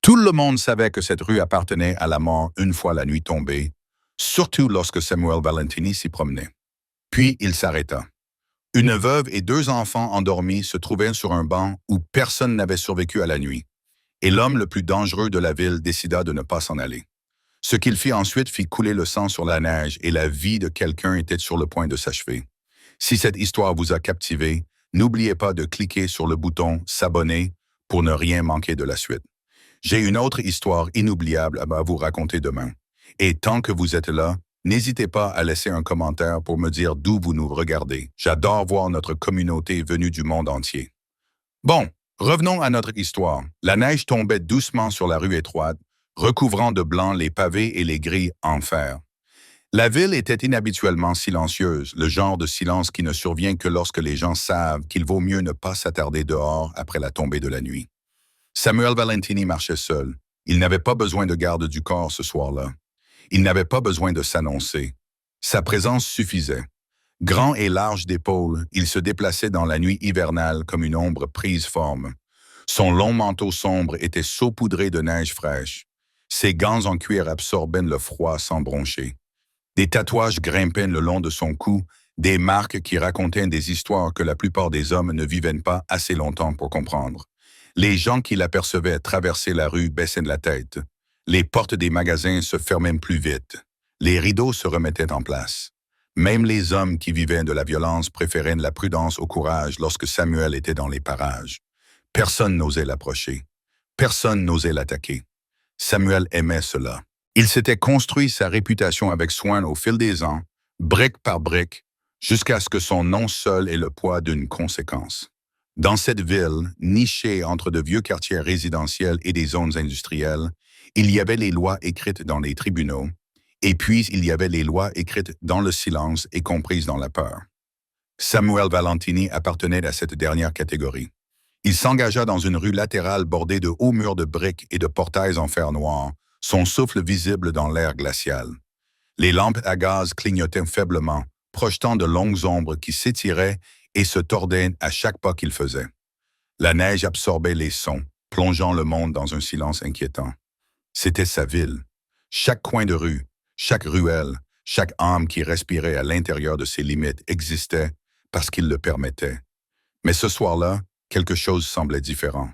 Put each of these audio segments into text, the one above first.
Tout le monde savait que cette rue appartenait à la mort une fois la nuit tombée, surtout lorsque Samuel Valentini s'y promenait. Puis il s'arrêta. Une veuve et deux enfants endormis se trouvaient sur un banc où personne n'avait survécu à la nuit, et l'homme le plus dangereux de la ville décida de ne pas s'en aller. Ce qu'il fit ensuite fit couler le sang sur la neige et la vie de quelqu'un était sur le point de s'achever. Si cette histoire vous a captivé, n'oubliez pas de cliquer sur le bouton « S'abonner » pour ne rien manquer de la suite. J'ai une autre histoire inoubliable à vous raconter demain. Et tant que vous êtes là, n'hésitez pas à laisser un commentaire pour me dire d'où vous nous regardez. J'adore voir notre communauté venue du monde entier. Bon, revenons à notre histoire. La neige tombait doucement sur la rue étroite, recouvrant de blanc les pavés et les grilles en fer. La ville était inhabituellement silencieuse, le genre de silence qui ne survient que lorsque les gens savent qu'il vaut mieux ne pas s'attarder dehors après la tombée de la nuit. Samuel Valentini marchait seul. Il n'avait pas besoin de garde du corps ce soir-là. Il n'avait pas besoin de s'annoncer. Sa présence suffisait. Grand et large d'épaules, il se déplaçait dans la nuit hivernale comme une ombre prise forme. Son long manteau sombre était saupoudré de neige fraîche. Ses gants en cuir absorbaient le froid sans broncher. Des tatouages grimpaient le long de son cou, des marques qui racontaient des histoires que la plupart des hommes ne vivaient pas assez longtemps pour comprendre. Les gens qui l'apercevaient traverser la rue baissaient la tête. Les portes des magasins se fermaient plus vite. Les rideaux se remettaient en place. Même les hommes qui vivaient de la violence préféraient la prudence au courage lorsque Samuel était dans les parages. Personne n'osait l'approcher. Personne n'osait l'attaquer. Samuel aimait cela. Il s'était construit sa réputation avec soin au fil des ans, brique par brique, jusqu'à ce que son nom seul ait le poids d'une conséquence. Dans cette ville, nichée entre de vieux quartiers résidentiels et des zones industrielles, il y avait les lois écrites dans les tribunaux, et puis il y avait les lois écrites dans le silence et comprises dans la peur. Samuel Valentini appartenait à cette dernière catégorie. Il s'engagea dans une rue latérale bordée de hauts murs de briques et de portails en fer noir, son souffle visible dans l'air glacial. Les lampes à gaz clignotaient faiblement, projetant de longues ombres qui s'étiraient et se tordaient à chaque pas qu'il faisait. La neige absorbait les sons, plongeant le monde dans un silence inquiétant. C'était sa ville. Chaque coin de rue, chaque ruelle, chaque âme qui respirait à l'intérieur de ses limites existait parce qu'il le permettait. Mais ce soir-là, quelque chose semblait différent.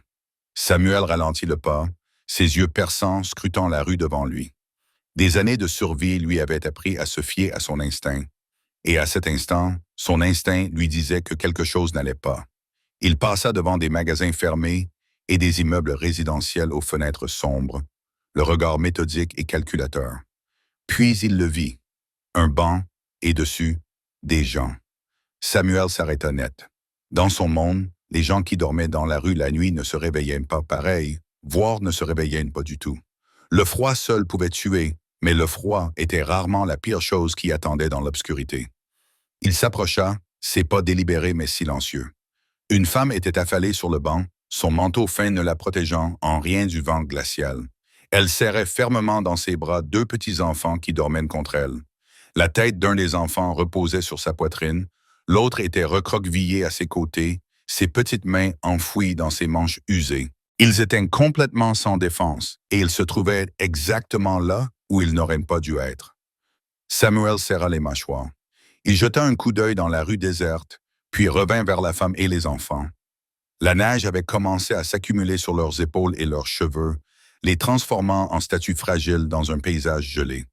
Samuel ralentit le pas, ses yeux perçants scrutant la rue devant lui. Des années de survie lui avaient appris à se fier à son instinct. Et à cet instant, son instinct lui disait que quelque chose n'allait pas. Il passa devant des magasins fermés et des immeubles résidentiels aux fenêtres sombres, le regard méthodique et calculateur. Puis il le vit, un banc et dessus, des gens. Samuel s'arrêta net. Dans son monde, les gens qui dormaient dans la rue la nuit ne se réveillaient pas pareil, voire ne se réveillaient pas du tout. Le froid seul pouvait tuer, mais le froid était rarement la pire chose qui attendait dans l'obscurité. Il s'approcha, ses pas délibérés mais silencieux. Une femme était affalée sur le banc, son manteau fin ne la protégeant en rien du vent glacial. Elle serrait fermement dans ses bras deux petits enfants qui dormaient contre elle. La tête d'un des enfants reposait sur sa poitrine, l'autre était recroquevillé à ses côtés, ses petites mains enfouies dans ses manches usées. Ils étaient complètement sans défense et ils se trouvaient exactement là où ils n'auraient pas dû être. Samuel serra les mâchoires. Il jeta un coup d'œil dans la rue déserte, puis revint vers la femme et les enfants. La neige avait commencé à s'accumuler sur leurs épaules et leurs cheveux, les transformant en statues fragiles dans un paysage gelé.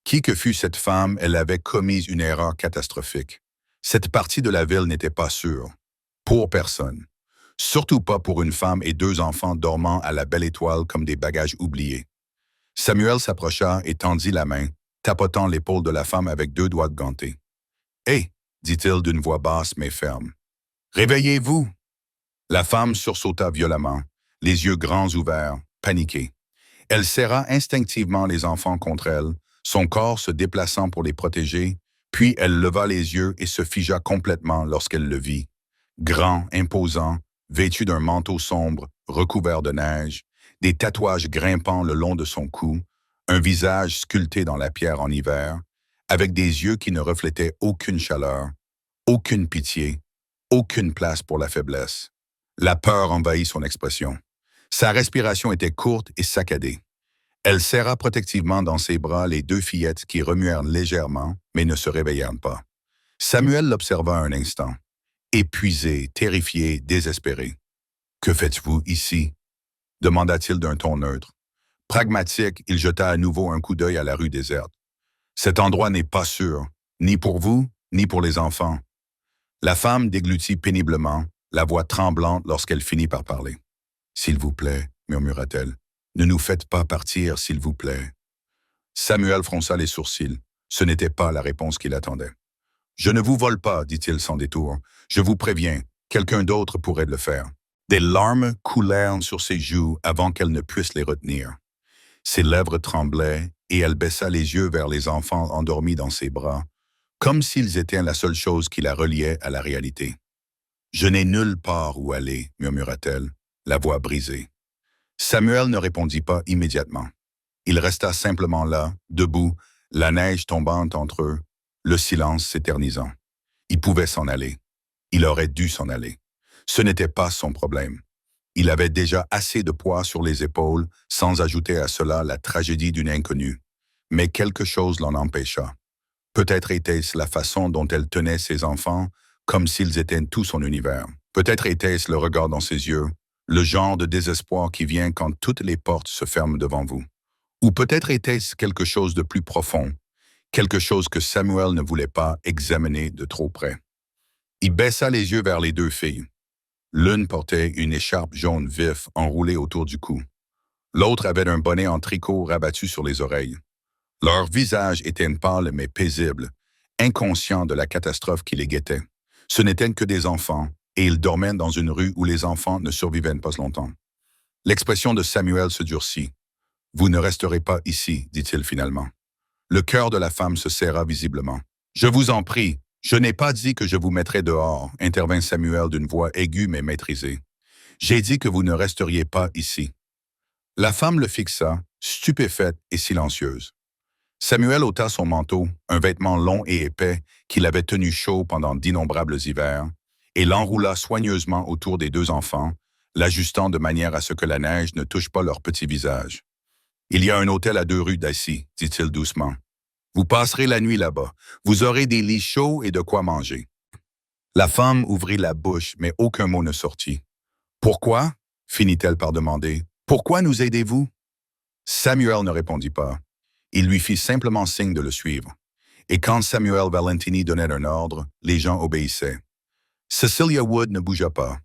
Qui que fût cette femme, elle avait commis une erreur catastrophique. Cette partie de la ville n'était pas sûre. Pour personne. Surtout pas pour une femme et deux enfants dormant à la belle étoile comme des bagages oubliés. Samuel s'approcha et tendit la main, tapotant l'épaule de la femme avec deux doigts gantés. « Hé !» dit-il d'une voix basse mais ferme. « Réveillez-vous !» La femme sursauta violemment, les yeux grands ouverts, paniquée. Elle serra instinctivement les enfants contre elle, son corps se déplaçant pour les protéger, puis elle leva les yeux et se figea complètement lorsqu'elle le vit. Grand, imposant, vêtu d'un manteau sombre, recouvert de neige, des tatouages grimpant le long de son cou, un visage sculpté dans la pierre en hiver, avec des yeux qui ne reflétaient aucune chaleur, aucune pitié, aucune place pour la faiblesse. La peur envahit son expression. Sa respiration était courte et saccadée. Elle serra protectivement dans ses bras les deux fillettes qui remuèrent légèrement, mais ne se réveillèrent pas. Samuel l'observa un instant, épuisé, terrifié, désespéré. « Que faites-vous ici ?» demanda-t-il d'un ton neutre. Pragmatique, il jeta à nouveau un coup d'œil à la rue déserte. « Cet endroit n'est pas sûr, ni pour vous, ni pour les enfants. » La femme déglutit péniblement, la voix tremblante lorsqu'elle finit par parler. « S'il vous plaît, murmura-t-elle, ne nous faites pas partir, s'il vous plaît. » Samuel fronça les sourcils. Ce n'était pas la réponse qu'il attendait. « Je ne vous vole pas, dit-il sans détour. Je vous préviens, quelqu'un d'autre pourrait le faire. » Des larmes coulèrent sur ses joues avant qu'elle ne puisse les retenir. Ses lèvres tremblaient et elle baissa les yeux vers les enfants endormis dans ses bras, comme s'ils étaient la seule chose qui la reliait à la réalité. « Je n'ai nulle part où aller, murmura-t-elle, la voix brisée. Samuel ne répondit pas immédiatement. Il resta simplement là, debout, la neige tombant entre eux, le silence s'éternisant. Il pouvait s'en aller. Il aurait dû s'en aller. Ce n'était pas son problème. Il avait déjà assez de poids sur les épaules, sans ajouter à cela la tragédie d'une inconnue. Mais quelque chose l'en empêcha. Peut-être était-ce la façon dont elle tenait ses enfants, comme s'ils étaient tout son univers. Peut-être était-ce le regard dans ses yeux, le genre de désespoir qui vient quand toutes les portes se ferment devant vous. Ou peut-être était-ce quelque chose de plus profond, quelque chose que Samuel ne voulait pas examiner de trop près. Il baissa les yeux vers les deux filles. L'une portait une écharpe jaune vif enroulée autour du cou. L'autre avait un bonnet en tricot rabattu sur les oreilles. Leurs visages étaient pâles mais paisibles, inconscients de la catastrophe qui les guettait. Ce n'étaient que des enfants, et ils dormaient dans une rue où les enfants ne survivaient pas longtemps. L'expression de Samuel se durcit. « Vous ne resterez pas ici, dit-il finalement. » Le cœur de la femme se serra visiblement. « Je vous en prie, je n'ai pas dit que je vous mettrais dehors, intervint Samuel d'une voix aiguë mais maîtrisée. J'ai dit que vous ne resteriez pas ici. » La femme le fixa, stupéfaite et silencieuse. Samuel ôta son manteau, un vêtement long et épais qu'il avait tenu chaud pendant d'innombrables hivers, et l'enroula soigneusement autour des deux enfants, l'ajustant de manière à ce que la neige ne touche pas leur petit visage. « Il y a un hôtel à 2 rues d'ici, dit-il doucement. Vous passerez la nuit là-bas. Vous aurez des lits chauds et de quoi manger. » La femme ouvrit la bouche, mais aucun mot ne sortit. « Pourquoi ?» finit-elle par demander. « Pourquoi nous aidez-vous » Samuel ne répondit pas. Il lui fit simplement signe de le suivre. Et quand Samuel Valentini donnait un ordre, les gens obéissaient. Cecilia Wood ne bougea pas.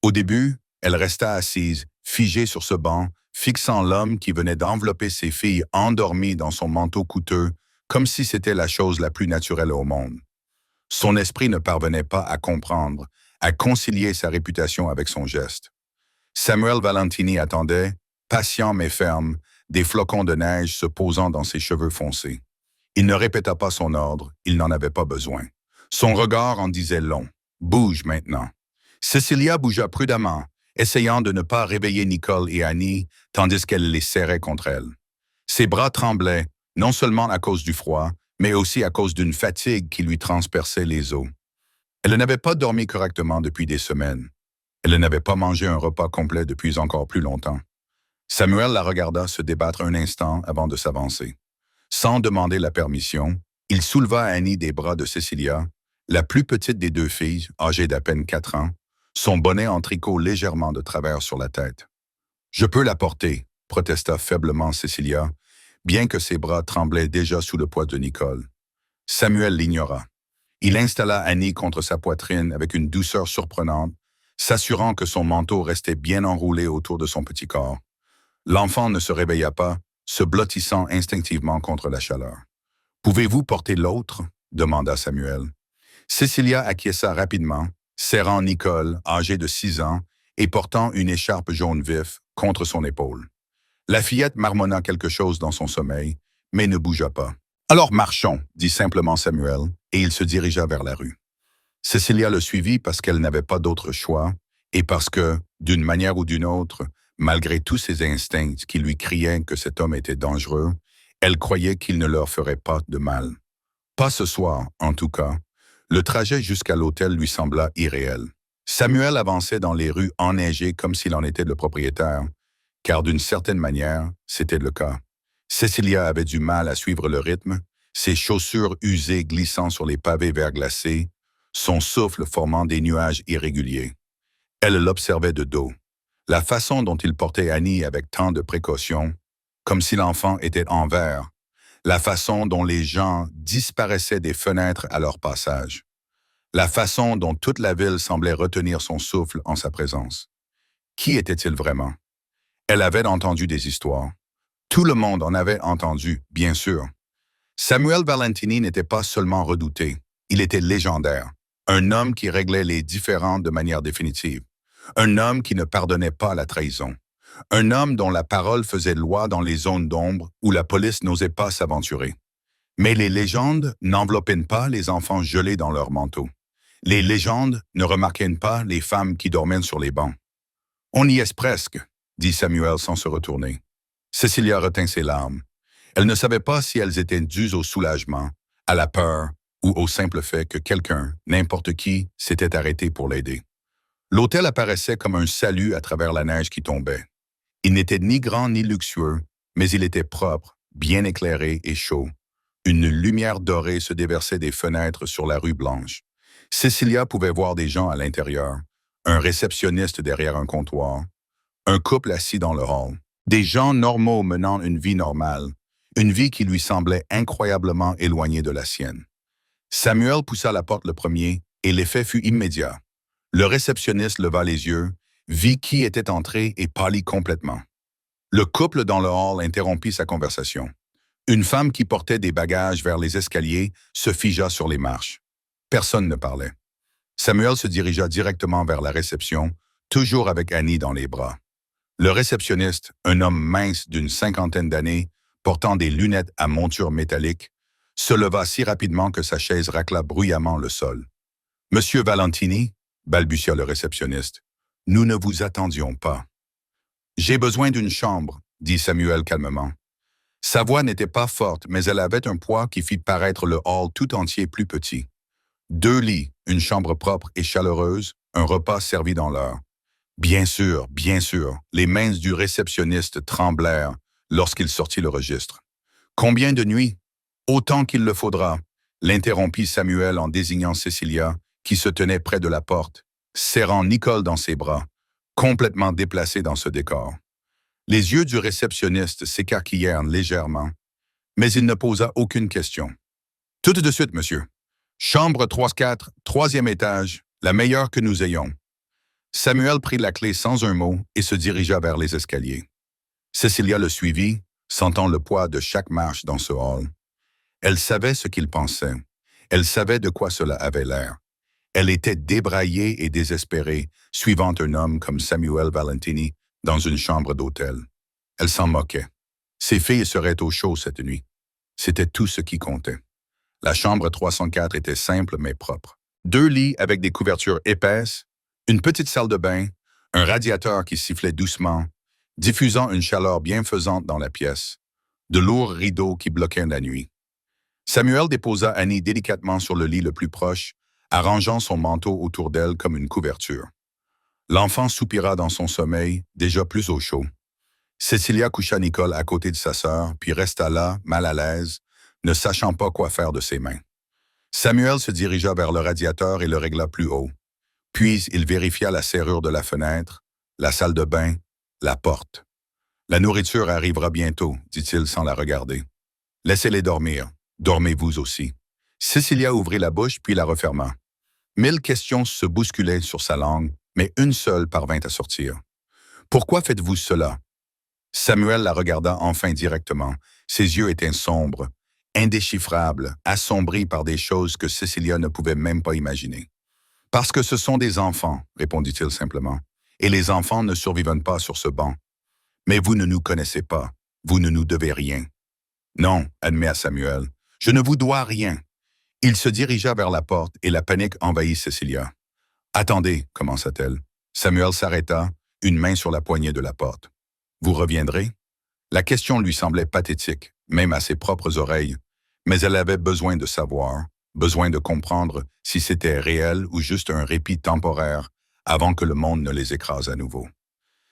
Au début, elle resta assise, figée sur ce banc, fixant l'homme qui venait d'envelopper ses filles endormies dans son manteau coûteux, comme si c'était la chose la plus naturelle au monde. Son esprit ne parvenait pas à comprendre, à concilier sa réputation avec son geste. Samuel Valentini attendait, patient mais ferme, des flocons de neige se posant dans ses cheveux foncés. Il ne répéta pas son ordre, il n'en avait pas besoin. Son regard en disait long. « Bouge maintenant. » Cecilia bougea prudemment, essayant de ne pas réveiller Nicole et Annie, tandis qu'elle les serrait contre elle. Ses bras tremblaient, non seulement à cause du froid, mais aussi à cause d'une fatigue qui lui transperçait les os. Elle n'avait pas dormi correctement depuis des semaines. Elle n'avait pas mangé un repas complet depuis encore plus longtemps. Samuel la regarda se débattre un instant avant de s'avancer. Sans demander la permission, il souleva Annie des bras de Cecilia, la plus petite des deux filles, âgée d'à peine 4 ans, son bonnet en tricot légèrement de travers sur la tête. « Je peux la porter », protesta faiblement Cecilia, bien que ses bras tremblaient déjà sous le poids de Nicole. Samuel l'ignora. Il installa Annie contre sa poitrine avec une douceur surprenante, s'assurant que son manteau restait bien enroulé autour de son petit corps. L'enfant ne se réveilla pas, se blottissant instinctivement contre la chaleur. « Pouvez-vous porter l'autre » demanda Samuel. Cecilia acquiesça rapidement, serrant Nicole, âgée de 6 ans, et portant une écharpe jaune vif, contre son épaule. La fillette marmonna quelque chose dans son sommeil, mais ne bougea pas. « Alors marchons » dit simplement Samuel, et il se dirigea vers la rue. Cecilia le suivit parce qu'elle n'avait pas d'autre choix, et parce que, d'une manière ou d'une autre, malgré tous ses instincts qui lui criaient que cet homme était dangereux, elle croyait qu'il ne leur ferait pas de mal. Pas ce soir, en tout cas. Le trajet jusqu'à l'hôtel lui sembla irréel. Samuel avançait dans les rues enneigées comme s'il en était le propriétaire, car d'une certaine manière, c'était le cas. Cecilia avait du mal à suivre le rythme, ses chaussures usées glissant sur les pavés verglacés, son souffle formant des nuages irréguliers. Elle l'observait de dos. La façon dont il portait Annie avec tant de précaution, comme si l'enfant était en verre, la façon dont les gens disparaissaient des fenêtres à leur passage, la façon dont toute la ville semblait retenir son souffle en sa présence. Qui était-il vraiment? Elle avait entendu des histoires. Tout le monde en avait entendu, bien sûr. Samuel Valentini n'était pas seulement redouté, il était légendaire. Un homme qui réglait les différends de manière définitive. Un homme qui ne pardonnait pas la trahison. Un homme dont la parole faisait loi dans les zones d'ombre où la police n'osait pas s'aventurer. Mais les légendes n'enveloppaient pas les enfants gelés dans leurs manteaux. Les légendes ne remarquaient pas les femmes qui dormaient sur les bancs. « On y est presque », dit Samuel sans se retourner. Cecilia retint ses larmes. Elle ne savait pas si elles étaient dues au soulagement, à la peur ou au simple fait que quelqu'un, n'importe qui, s'était arrêté pour l'aider. L'hôtel apparaissait comme un salut à travers la neige qui tombait. Il n'était ni grand ni luxueux, mais il était propre, bien éclairé et chaud. Une lumière dorée se déversait des fenêtres sur la rue Blanche. Cecilia pouvait voir des gens à l'intérieur, un réceptionniste derrière un comptoir, un couple assis dans le hall, des gens normaux menant une vie normale, une vie qui lui semblait incroyablement éloignée de la sienne. Samuel poussa la porte le premier et l'effet fut immédiat. Le réceptionniste leva les yeux, vit qui était entré et pâlit complètement. Le couple dans le hall interrompit sa conversation. Une femme qui portait des bagages vers les escaliers se figea sur les marches. Personne ne parlait. Samuel se dirigea directement vers la réception, toujours avec Annie dans les bras. Le réceptionniste, un homme mince d'une 50aine d'années, portant des lunettes à monture métallique, se leva si rapidement que sa chaise racla bruyamment le sol. « Monsieur Valentini ?» balbutia le réceptionniste. « Nous ne vous attendions pas. »« J'ai besoin d'une chambre, » dit Samuel calmement. Sa voix n'était pas forte, mais elle avait un poids qui fit paraître le hall tout entier plus petit. 2 lits, une chambre propre et chaleureuse, un repas servi dans l'heure. Bien sûr, les mains du réceptionniste tremblèrent lorsqu'il sortit le registre. « Combien de nuits? »« Autant qu'il le faudra, » l'interrompit Samuel en désignant Cecilia, qui se tenait près de la porte, serrant Nicole dans ses bras, complètement déplacée dans ce décor. Les yeux du réceptionniste s'écarquillèrent légèrement, mais il ne posa aucune question. « Tout de suite, monsieur. Chambre 3-4, 3e étage, la meilleure que nous ayons. » Samuel prit la clé sans un mot et se dirigea vers les escaliers. Cecilia le suivit, sentant le poids de chaque marche dans ce hall. Elle savait ce qu'il pensait. Elle savait de quoi cela avait l'air. Elle était débraillée et désespérée, suivant un homme comme Samuel Valentini dans une chambre d'hôtel. Elle s'en moquait. Ses filles seraient au chaud cette nuit. C'était tout ce qui comptait. La chambre 304 était simple mais propre. 2 lits avec des couvertures épaisses, une petite salle de bain, un radiateur qui sifflait doucement, diffusant une chaleur bienfaisante dans la pièce, de lourds rideaux qui bloquaient la nuit. Samuel déposa Annie délicatement sur le lit le plus proche, arrangeant son manteau autour d'elle comme une couverture. L'enfant soupira dans son sommeil, déjà plus au chaud. Cecilia coucha Nicole à côté de sa sœur, puis resta là, mal à l'aise, ne sachant pas quoi faire de ses mains. Samuel se dirigea vers le radiateur et le régla plus haut. Puis il vérifia la serrure de la fenêtre, la salle de bain, la porte. « La nourriture arrivera bientôt, » dit-il sans la regarder. « Laissez-les dormir. Dormez vous aussi. » Cecilia ouvrit la bouche puis la referma. 1000 questions se bousculaient sur sa langue, mais une seule parvint à sortir. « Pourquoi faites-vous cela? » Samuel la regarda enfin directement. Ses yeux étaient sombres, indéchiffrables, assombris par des choses que Cecilia ne pouvait même pas imaginer. « Parce que ce sont des enfants, » répondit-il simplement, « et les enfants ne survivent pas sur ce banc. Mais vous ne nous connaissez pas, vous ne nous devez rien. »« Non, » admit Samuel, « je ne vous dois rien. » Il se dirigea vers la porte et la panique envahit Cecilia. « Attendez, » commença-t-elle. Samuel s'arrêta, une main sur la poignée de la porte. « Vous reviendrez ?» La question lui semblait pathétique, même à ses propres oreilles, mais elle avait besoin de savoir, besoin de comprendre si c'était réel ou juste un répit temporaire avant que le monde ne les écrase à nouveau.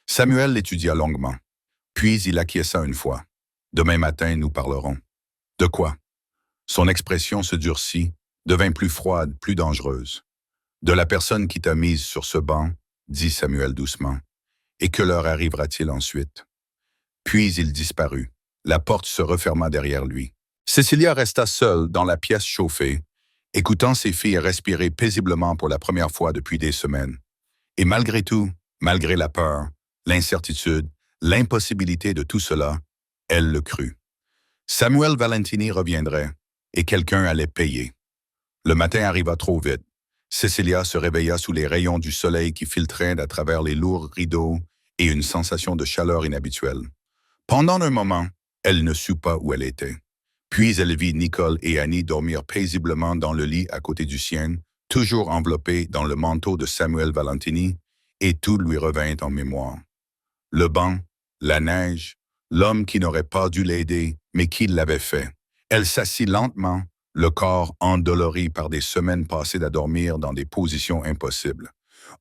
Samuel l'étudia longuement. Puis il acquiesça une fois. Demain matin, nous parlerons. De quoi? Son expression se durcit, devint plus froide, plus dangereuse. De la personne qui t'a mise sur ce banc, dit Samuel doucement. Et que leur arrivera-t-il ensuite? Puis il disparut. La porte se referma derrière lui. Cecilia resta seule dans la pièce chauffée, écoutant ses filles respirer paisiblement pour la première fois depuis des semaines. Et malgré tout, malgré la peur, l'incertitude, l'impossibilité de tout cela, elle le crut. Samuel Valentini reviendrait, et quelqu'un allait payer. Le matin arriva trop vite. Cecilia se réveilla sous les rayons du soleil qui filtraient à travers les lourds rideaux et une sensation de chaleur inhabituelle. Pendant un moment, elle ne sut pas où elle était. Puis elle vit Nicole et Annie dormir paisiblement dans le lit à côté du sien, toujours enveloppés dans le manteau de Samuel Valentini, et tout lui revint en mémoire. Le banc, la neige, l'homme qui n'aurait pas dû l'aider, mais qui l'avait fait. Elle s'assit lentement, le corps endolori par des semaines passées à dormir dans des positions impossibles.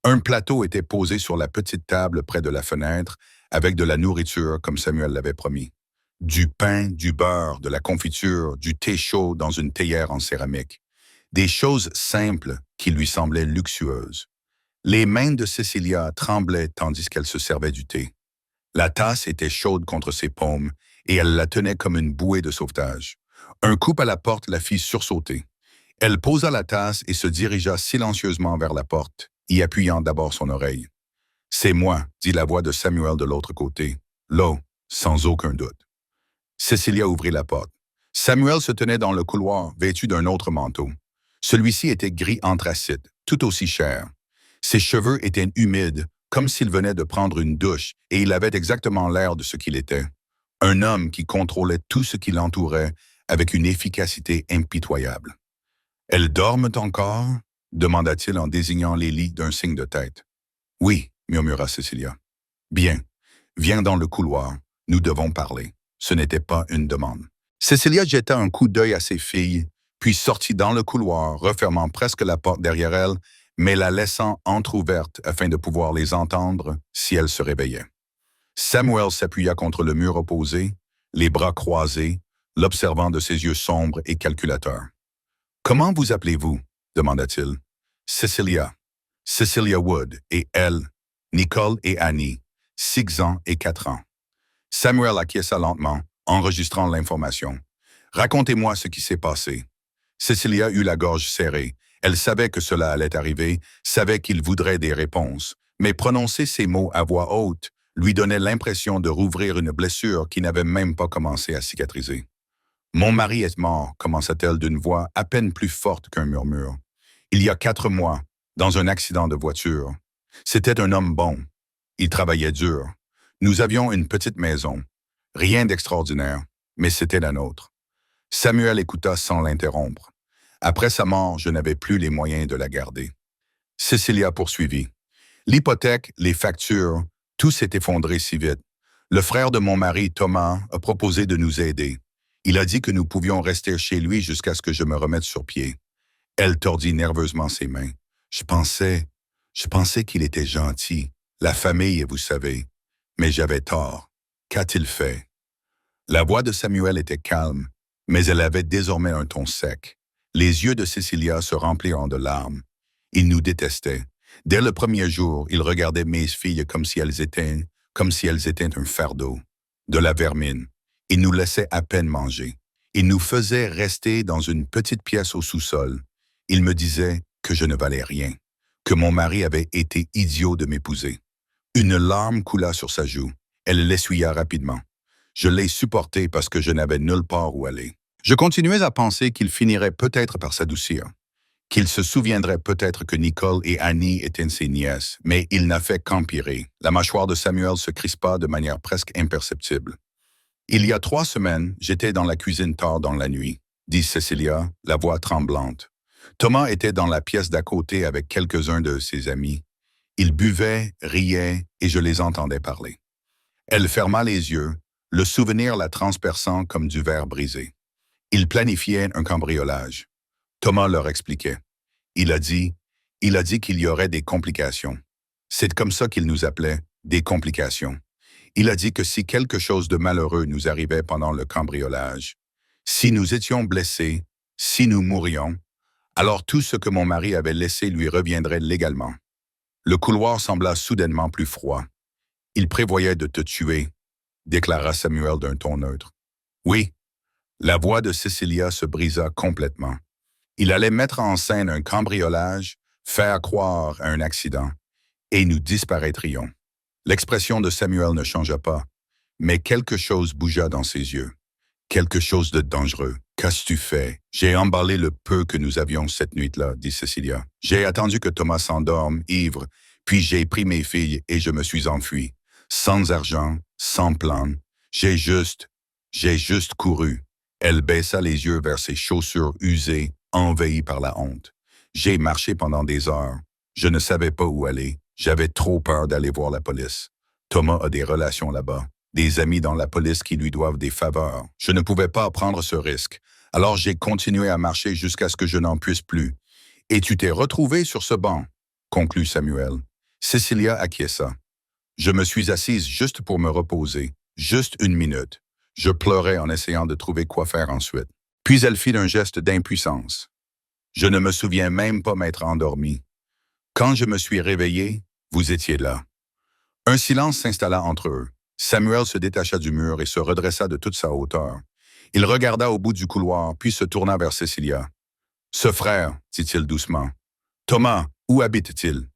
Un plateau était posé sur la petite table près de la fenêtre, avec de la nourriture comme Samuel l'avait promis. Du pain, du beurre, de la confiture, du thé chaud dans une théière en céramique. Des choses simples qui lui semblaient luxueuses. Les mains de Cecilia tremblaient tandis qu'elle se servait du thé. La tasse était chaude contre ses paumes et elle la tenait comme une bouée de sauvetage. Un coup à la porte la fit sursauter. Elle posa la tasse et se dirigea silencieusement vers la porte, y appuyant d'abord son oreille. « C'est moi », dit la voix de Samuel de l'autre côté. L'eau, sans aucun doute. Cecilia ouvrit la porte. Samuel se tenait dans le couloir, vêtu d'un autre manteau. Celui-ci était gris anthracite, tout aussi cher. Ses cheveux étaient humides, comme s'il venait de prendre une douche, et il avait exactement l'air de ce qu'il était. Un homme qui contrôlait tout ce qui l'entourait avec une efficacité impitoyable. « Elles dorment encore ?» demanda-t-il en désignant les lits d'un signe de tête. « Oui », murmura Cecilia. « Bien, viens dans le couloir, nous devons parler. » Ce n'était pas une demande. Cecilia jeta un coup d'œil à ses filles, puis sortit dans le couloir, refermant presque la porte derrière elle, mais la laissant entr'ouverte afin de pouvoir les entendre si elles se réveillaient. Samuel s'appuya contre le mur opposé, les bras croisés, l'observant de ses yeux sombres et calculateurs. « Comment vous appelez-vous » demanda-t-il. « Cecilia. Cecilia Wood et elle, Nicole et Annie, 6 ans et 4 ans. » Samuel acquiesça lentement, enregistrant l'information. « Racontez-moi ce qui s'est passé. » Cecilia eut la gorge serrée. Elle savait que cela allait arriver, savait qu'il voudrait des réponses, mais prononcer ces mots à voix haute lui donnait l'impression de rouvrir une blessure qui n'avait même pas commencé à cicatriser. « Mon mari est mort », commença-t-elle d'une voix à peine plus forte qu'un murmure. « Il y a 4 mois, dans un accident de voiture. C'était un homme bon. Il travaillait dur. Nous avions une petite maison. Rien d'extraordinaire, mais c'était la nôtre. » Samuel écouta sans l'interrompre. Après sa mort, je n'avais plus les moyens de la garder. Cecilia poursuivit. L'hypothèque, les factures, tout s'est effondré si vite. Le frère de mon mari, Thomas, a proposé de nous aider. Il a dit que nous pouvions rester chez lui jusqu'à ce que je me remette sur pied. Elle tordit nerveusement ses mains. Je pensais qu'il était gentil. La famille, vous savez. Mais j'avais tort. Qu'a-t-il fait? La voix de Samuel était calme, mais elle avait désormais un ton sec. Les yeux de Cecilia se remplirent de larmes. Il nous détestait. Dès le premier jour, il regardait mes filles comme si elles étaient un fardeau, de la vermine. Il nous laissait à peine manger. Il nous faisait rester dans une petite pièce au sous-sol. Il me disait que je ne valais rien, que mon mari avait été idiot de m'épouser. Une larme coula sur sa joue. Elle l'essuya rapidement. Je l'ai supporté parce que je n'avais nulle part où aller. Je continuais à penser qu'il finirait peut-être par s'adoucir, qu'il se souviendrait peut-être que Nicole et Annie étaient ses nièces, mais il n'a fait qu'empirer. La mâchoire de Samuel se crispa de manière presque imperceptible. « Il y a 3 semaines, j'étais dans la cuisine tard dans la nuit, » dit Cecilia, la voix tremblante. Thomas était dans la pièce d'à côté avec quelques-uns de ses amis. Ils buvaient, riaient, et je les entendais parler. Elle ferma les yeux, le souvenir la transperçant comme du verre brisé. Ils planifiaient un cambriolage. Thomas leur expliquait. Il a dit qu'il y aurait des complications. C'est comme ça qu'il nous appelait, des complications. Il a dit que si quelque chose de malheureux nous arrivait pendant le cambriolage, si nous étions blessés, si nous mourions, alors tout ce que mon mari avait laissé lui reviendrait légalement. Le couloir sembla soudainement plus froid. Il prévoyait de te tuer, déclara Samuel d'un ton neutre. Oui, la voix de Cecilia se brisa complètement. Il allait mettre en scène un cambriolage, faire croire à un accident, et nous disparaîtrions. L'expression de Samuel ne changea pas, mais quelque chose bougea dans ses yeux. Quelque chose de dangereux. Qu'as-tu fait? J'ai emballé le peu que nous avions cette nuit-là, dit Cecilia. J'ai attendu que Thomas s'endorme, ivre, puis j'ai pris mes filles et je me suis enfui. Sans argent, sans plan. J'ai juste couru. Elle baissa les yeux vers ses chaussures usées, envahies par la honte. J'ai marché pendant des heures. Je ne savais pas où aller. J'avais trop peur d'aller voir la police. Thomas a des relations là-bas, des amis dans la police qui lui doivent des faveurs. Je ne pouvais pas prendre ce risque. Alors j'ai continué à marcher jusqu'à ce que je n'en puisse plus. Et tu t'es retrouvé sur ce banc, conclut Samuel. Cecilia acquiesça. Je me suis assise juste pour me reposer, juste une minute. Je pleurais en essayant de trouver quoi faire ensuite. Puis elle fit un geste d'impuissance. Je ne me souviens même pas m'être endormi. Quand je me suis réveillé, vous étiez là. Un silence s'installa entre eux. Samuel se détacha du mur et se redressa de toute sa hauteur. Il regarda au bout du couloir, puis se tourna vers Cecilia. « Ce frère, dit-il doucement. Thomas, où habite-t-il? »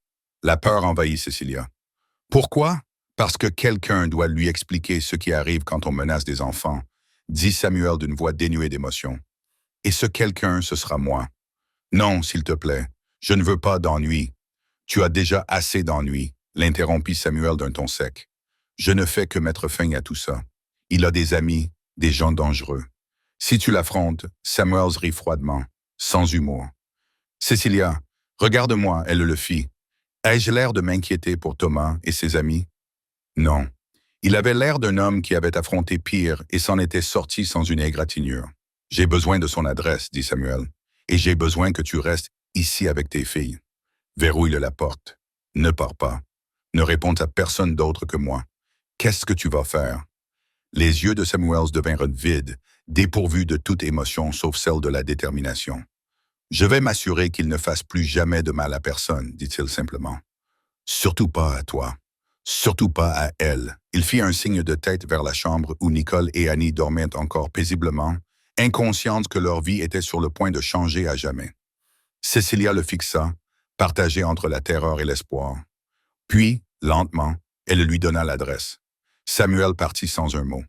La peur envahit Cecilia. « Pourquoi? Parce que quelqu'un doit lui expliquer ce qui arrive quand on menace des enfants, dit Samuel d'une voix dénuée d'émotion. Et ce quelqu'un, ce sera moi. Non, s'il te plaît, je ne veux pas d'ennui. Tu as déjà assez d'ennui, l'interrompit Samuel d'un ton sec. Je ne fais que mettre fin à tout ça. Il a des amis, des gens dangereux. Si tu l'affrontes, Samuel rit froidement, sans humour. Cecilia, regarde-moi, elle le fit. Ai-je l'air de m'inquiéter pour Thomas et ses amis? Non. Il avait l'air d'un homme qui avait affronté pire et s'en était sorti sans une égratignure. J'ai besoin de son adresse, dit Samuel, et j'ai besoin que tu restes ici avec tes filles. Verrouille la porte. Ne pars pas. Ne réponds à personne d'autre que moi. Qu'est-ce que tu vas faire? Les yeux de Samuel devinrent vides, dépourvus de toute émotion sauf celle de la détermination. Je vais m'assurer qu'il ne fasse plus jamais de mal à personne, dit-il simplement. Surtout pas à toi. Surtout pas à elle. Il fit un signe de tête vers la chambre où Nicole et Annie dormaient encore paisiblement, inconscientes que leur vie était sur le point de changer à jamais. Cecilia le fixa, partagée entre la terreur et l'espoir. Puis, lentement, elle lui donna l'adresse. Samuel partit sans un mot.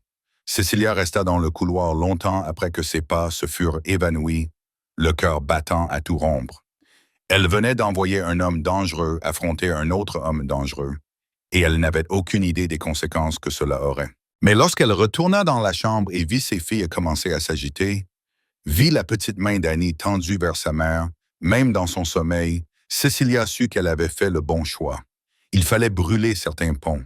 Cecilia resta dans le couloir longtemps après que ses pas se furent évanouis, le cœur battant à tout rompre. Elle venait d'envoyer un homme dangereux affronter un autre homme dangereux, et elle n'avait aucune idée des conséquences que cela aurait. Mais lorsqu'elle retourna dans la chambre et vit ses filles commencer à s'agiter, vit la petite main d'Annie tendue vers sa mère, même dans son sommeil, Cecilia sut qu'elle avait fait le bon choix. Il fallait brûler certains ponts.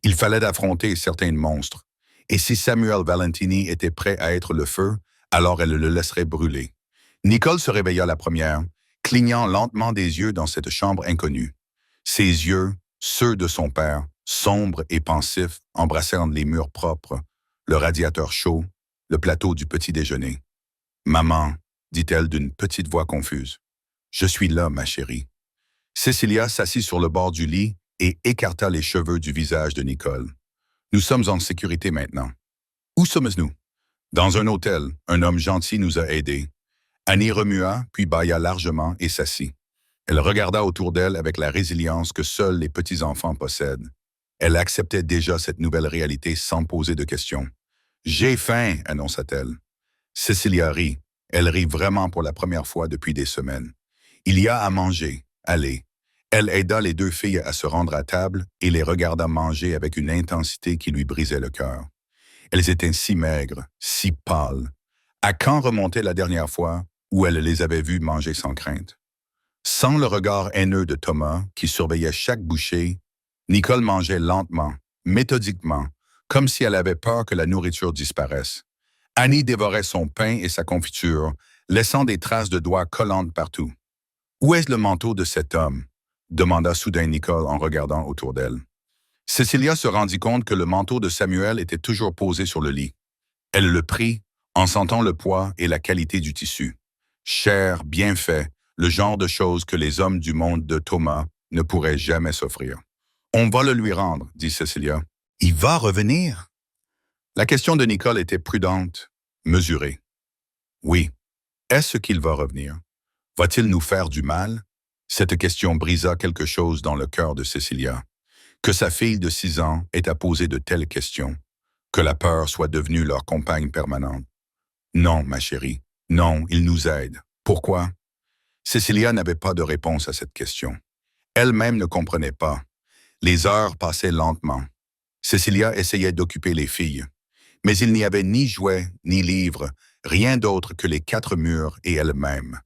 Il fallait affronter certains monstres. Et si Samuel Valentini était prêt à être le feu, alors elle le laisserait brûler. Nicole se réveilla la première, clignant lentement des yeux dans cette chambre inconnue. Ses yeux, ceux de son père, sombres et pensifs, embrassèrent les murs propres, le radiateur chaud, le plateau du petit déjeuner. « Maman, dit-elle d'une petite voix confuse. « Je suis là, ma chérie. » Cecilia s'assit sur le bord du lit et écarta les cheveux du visage de Nicole. « Nous sommes en sécurité maintenant. »« Où sommes-nous? » »« Dans un hôtel. Un homme gentil nous a aidés. » Annie remua, puis bâilla largement et s'assit. Elle regarda autour d'elle avec la résilience que seuls les petits-enfants possèdent. Elle acceptait déjà cette nouvelle réalité sans poser de questions. « J'ai faim, annonça-t-elle. Cecilia rit. Elle rit vraiment pour la première fois depuis des semaines. « Il y a à manger. Allez. » Elle aida les deux filles à se rendre à table et les regarda manger avec une intensité qui lui brisait le cœur. Elles étaient si maigres, si pâles. À quand remontait la dernière fois où elle les avait vues manger sans crainte? Sans le regard haineux de Thomas, qui surveillait chaque bouchée, Nicole mangeait lentement, méthodiquement, comme si elle avait peur que la nourriture disparaisse. Annie dévorait son pain et sa confiture, laissant des traces de doigts collantes partout. « Où est le manteau de cet homme? » demanda soudain Nicole en regardant autour d'elle. Cecilia se rendit compte que le manteau de Samuel était toujours posé sur le lit. Elle le prit, en sentant le poids et la qualité du tissu. Cher, bien fait, le genre de choses que les hommes du monde de Thomas ne pourraient jamais s'offrir. On va le lui rendre, dit Cecilia. Il va revenir? La question de Nicole était prudente, mesurée. Oui. Est-ce qu'il va revenir? Va-t-il nous faire du mal? Cette question brisa quelque chose dans le cœur de Cecilia. Que sa fille de 6 ans ait à poser de telles questions. Que la peur soit devenue leur compagne permanente. Non, ma chérie. Non, il nous aide. Pourquoi? Cecilia n'avait pas de réponse à cette question. Elle-même ne comprenait pas. Les heures passaient lentement. Cecilia essayait d'occuper les filles. Mais il n'y avait ni jouets, ni livres, rien d'autre que les 4 murs et elle-même.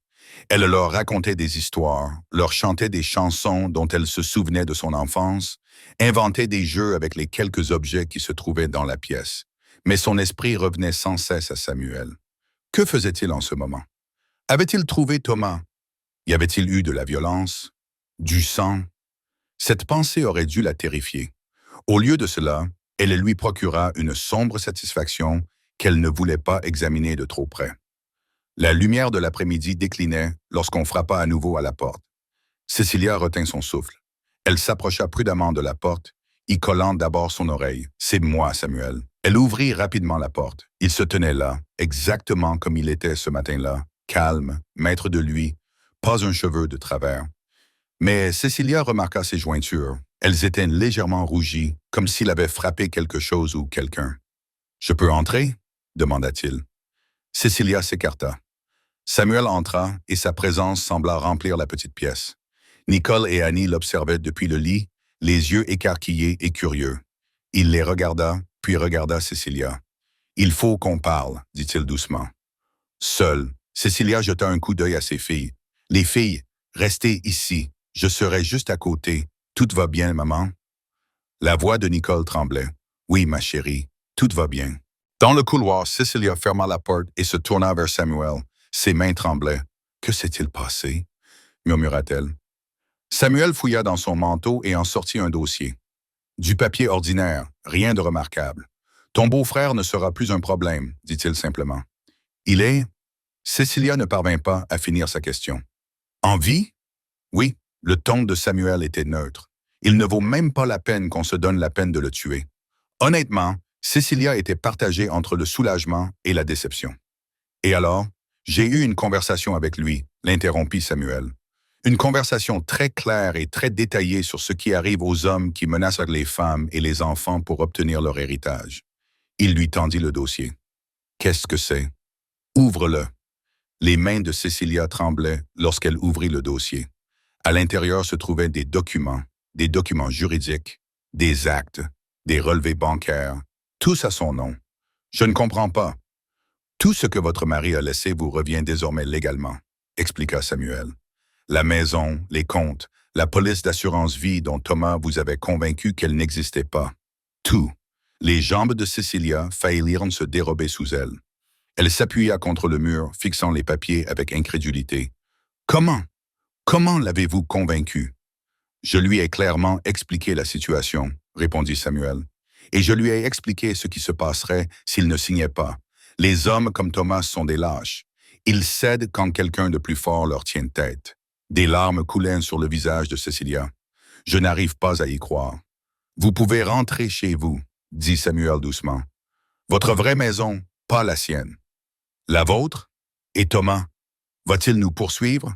Elle leur racontait des histoires, leur chantait des chansons dont elle se souvenait de son enfance, inventait des jeux avec les quelques objets qui se trouvaient dans la pièce. Mais son esprit revenait sans cesse à Samuel. Que faisait-il en ce moment? Avait-il trouvé Thomas? Y avait-il eu de la violence? Du sang? Cette pensée aurait dû la terrifier. Au lieu de cela, elle lui procura une sombre satisfaction qu'elle ne voulait pas examiner de trop près. La lumière de l'après-midi déclinait lorsqu'on frappa à nouveau à la porte. Cecilia retint son souffle. Elle s'approcha prudemment de la porte, y collant d'abord son oreille. « C'est moi, Samuel. » Elle ouvrit rapidement la porte. Il se tenait là, exactement comme il était ce matin-là, calme, maître de lui, pas un cheveu de travers. Mais Cecilia remarqua ses jointures. Elles étaient légèrement rougies, comme s'il avait frappé quelque chose ou quelqu'un. « Je peux entrer ?» demanda-t-il. Cecilia s'écarta. Samuel entra et sa présence sembla remplir la petite pièce. Nicole et Annie l'observaient depuis le lit, les yeux écarquillés et curieux. Il les regarda, puis regarda Cecilia. « Il faut qu'on parle, dit-il doucement. Seule, Cecilia jeta un coup d'œil à ses filles. « Les filles, restez ici. Je serai juste à côté. Tout va bien, maman? » La voix de Nicole tremblait. « Oui, ma chérie, tout va bien. » Dans le couloir, Cecilia ferma la porte et se tourna vers Samuel. Ses mains tremblaient. « Que s'est-il passé? » murmura-t-elle. Samuel fouilla dans son manteau et en sortit un dossier. « Du papier ordinaire, rien de remarquable. Ton beau-frère ne sera plus un problème, dit-il simplement. Il est... » Cecilia ne parvint pas à finir sa question. « En vie? » Oui, le ton de Samuel était neutre. Il ne vaut même pas la peine qu'on se donne la peine de le tuer. Honnêtement, Cecilia était partagée entre le soulagement et la déception. « Et alors? J'ai eu une conversation avec lui, » l'interrompit Samuel. Une conversation très claire et très détaillée sur ce qui arrive aux hommes qui menacent les femmes et les enfants pour obtenir leur héritage. Il lui tendit le dossier. « Qu'est-ce que c'est? »« Ouvre-le. » Les mains de Cecilia tremblaient lorsqu'elle ouvrit le dossier. À l'intérieur se trouvaient des documents juridiques, des actes, des relevés bancaires, tous à son nom. « Je ne comprends pas. »« Tout ce que votre mari a laissé vous revient désormais légalement, » expliqua Samuel. « La maison, les comptes, la police d'assurance vie dont Thomas vous avait convaincu qu'elle n'existait pas. Tout. » Les jambes de Cecilia faillirent se dérober sous elle. Elle s'appuya contre le mur, fixant les papiers avec incrédulité. « Comment? Comment l'avez-vous convaincu? » « Je lui ai clairement expliqué la situation, » répondit Samuel. « Et je lui ai expliqué ce qui se passerait s'il ne signait pas. Les hommes comme Thomas sont des lâches. Ils cèdent quand quelqu'un de plus fort leur tient tête. » Des larmes coulaient sur le visage de Cecilia. « Je n'arrive pas à y croire. »« Vous pouvez rentrer chez vous, » dit Samuel doucement. « Votre vraie maison, pas la sienne. »« La vôtre? Et Thomas? Va-t-il nous poursuivre? »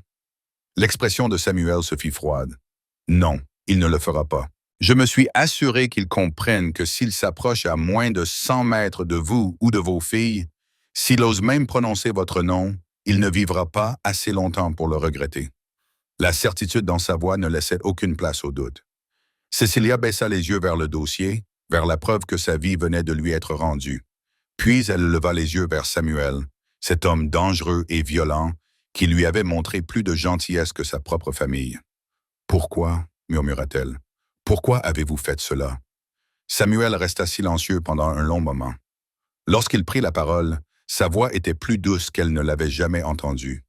L'expression de Samuel se fit froide. « Non, il ne le fera pas. Je me suis assuré qu'il comprenne que s'il s'approche à moins de 100 mètres de vous ou de vos filles, s'il ose même prononcer votre nom, il ne vivra pas assez longtemps pour le regretter. » La certitude dans sa voix ne laissait aucune place au doute. Cecilia baissa les yeux vers le dossier, vers la preuve que sa vie venait de lui être rendue. Puis elle leva les yeux vers Samuel, cet homme dangereux et violent qui lui avait montré plus de gentillesse que sa propre famille. « Pourquoi? » murmura-t-elle. « Pourquoi avez-vous fait cela? » Samuel resta silencieux pendant un long moment. Lorsqu'il prit la parole, sa voix était plus douce qu'elle ne l'avait jamais entendue.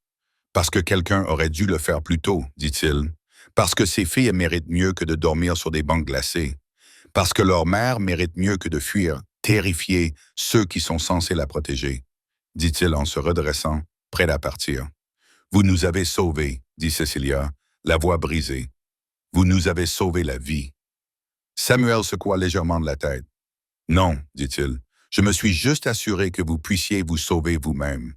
« Parce que quelqu'un aurait dû le faire plus tôt, dit-il. Parce que ces filles méritent mieux que de dormir sur des bancs glacés. Parce que leur mère mérite mieux que de fuir, terrifier ceux qui sont censés la protéger, dit-il en se redressant, prêt à partir. Vous nous avez sauvés, dit Cecilia, la voix brisée. Vous nous avez sauvé la vie. Samuel secoua légèrement de la tête. Non, dit-il, je me suis juste assuré que vous puissiez vous sauver vous-même.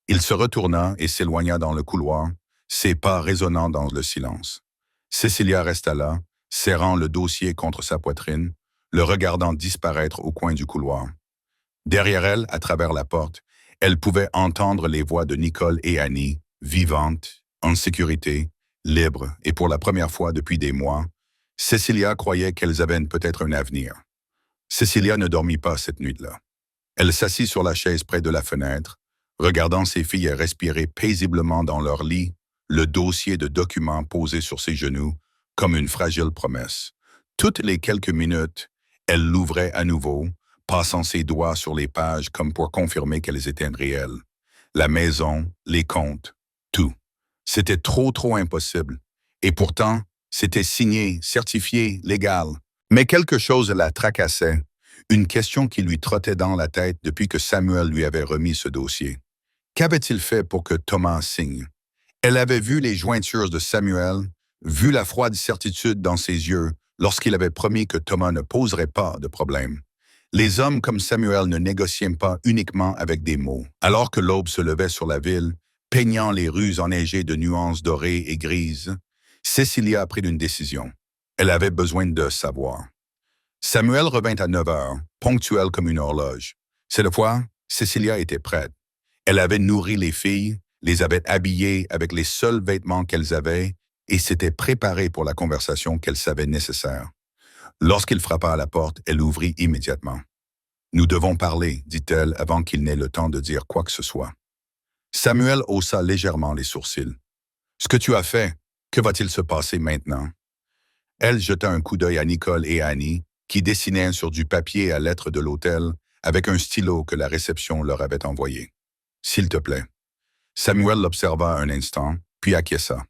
Il se retourna et s'éloigna dans le couloir, ses pas résonnant dans le silence. Cecilia resta là, serrant le dossier contre sa poitrine, le regardant disparaître au coin du couloir. Derrière elle, à travers la porte, elle pouvait entendre les voix de Nicole et Annie, vivantes, en sécurité, libres, et pour la première fois depuis des mois, Cecilia croyait qu'elles avaient peut-être un avenir. Cecilia ne dormit pas cette nuit-là. Elle s'assit sur la chaise près de la fenêtre, regardant ses filles respirer paisiblement dans leur lit, le dossier de documents posé sur ses genoux, comme une fragile promesse. Toutes les quelques minutes, elle l'ouvrait à nouveau, passant ses doigts sur les pages comme pour confirmer qu'elles étaient réelles. La maison, les comptes, tout. C'était trop impossible. Et pourtant, c'était signé, certifié, légal. Mais quelque chose la tracassait, une question qui lui trottait dans la tête depuis que Samuel lui avait remis ce dossier. Qu'avait-il fait pour que Thomas signe? Elle avait vu les jointures de Samuel, vu la froide certitude dans ses yeux lorsqu'il avait promis que Thomas ne poserait pas de problème. Les hommes comme Samuel ne négociaient pas uniquement avec des mots. Alors que l'aube se levait sur la ville, peignant les rues enneigées de nuances dorées et grises, Cecilia prit une décision. Elle avait besoin de savoir. Samuel revint à 9 heures, ponctuel comme une horloge. Cette fois, Cecilia était prête. Elle avait nourri les filles, les avait habillées avec les seuls vêtements qu'elles avaient et s'était préparée pour la conversation qu'elle savait nécessaire. Lorsqu'il frappa à la porte, elle ouvrit immédiatement. « Nous devons parler, dit-elle avant qu'il n'ait le temps de dire quoi que ce soit. » Samuel haussa légèrement les sourcils. « Ce que tu as fait, que va-t-il se passer maintenant? » Elle jeta un coup d'œil à Nicole et à Annie, qui dessinaient sur du papier à lettres de l'hôtel avec un stylo que la réception leur avait envoyé. « S'il te plaît. » Samuel l'observa un instant, puis acquiesça.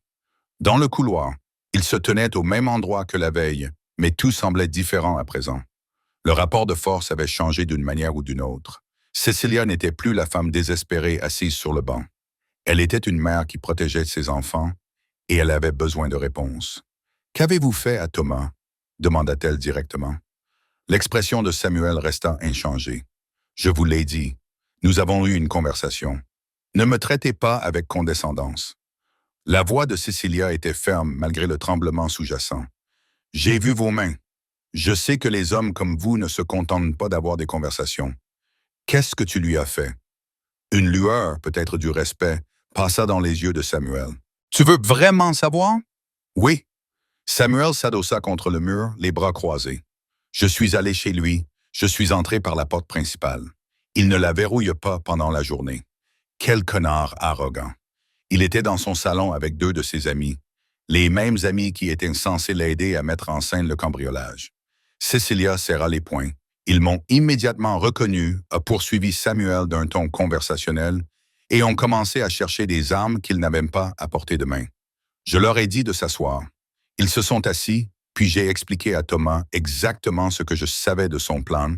Dans le couloir, il se tenait au même endroit que la veille, mais tout semblait différent à présent. Le rapport de force avait changé d'une manière ou d'une autre. Cecilia n'était plus la femme désespérée assise sur le banc. Elle était une mère qui protégeait ses enfants, et elle avait besoin de réponses. « Qu'avez-vous fait à Thomas? » demanda-t-elle directement. L'expression de Samuel resta inchangée. « Je vous l'ai dit. Nous avons eu une conversation. Ne me traitez pas avec condescendance. » La voix de Cecilia était ferme malgré le tremblement sous-jacent. « J'ai vu vos mains. Je sais que les hommes comme vous ne se contentent pas d'avoir des conversations. Qu'est-ce que tu lui as fait? » Une lueur, peut-être du respect, passa dans les yeux de Samuel. « Tu veux vraiment savoir? » « Oui. » Samuel s'adossa contre le mur, les bras croisés. « Je suis allé chez lui. Je suis entré par la porte principale. Il ne la verrouille pas pendant la journée. Quel connard arrogant. Il était dans son salon avec 2 de ses amis, les mêmes amis qui étaient censés l'aider à mettre en scène le cambriolage. Cecilia serra les poings. Ils m'ont immédiatement reconnu, a poursuivi Samuel d'un ton conversationnel, et ont commencé à chercher des armes qu'ils n'avaient pas à portée de main. Je leur ai dit de s'asseoir. Ils se sont assis, puis j'ai expliqué à Thomas exactement ce que je savais de son plan,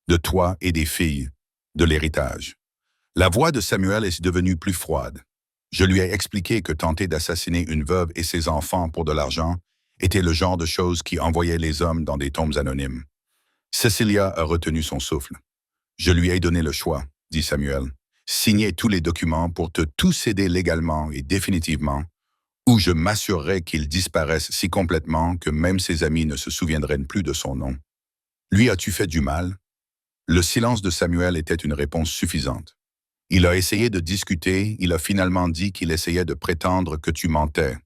de toi et des filles, de l'héritage. La voix de Samuel est devenue plus froide. Je lui ai expliqué que tenter d'assassiner une veuve et ses enfants pour de l'argent était le genre de choses qui envoyait les hommes dans des tombes anonymes. Cecilia a retenu son souffle. « Je lui ai donné le choix, » dit Samuel. « Signer tous les documents pour te tout céder légalement et définitivement, ou je m'assurerai qu'il disparaisse si complètement que même ses amis ne se souviendraient plus de son nom. Lui as-tu fait du mal? » Le silence de Samuel était une réponse suffisante. Il a essayé de discuter, il a finalement dit qu'il essayait de prétendre que tu mentais.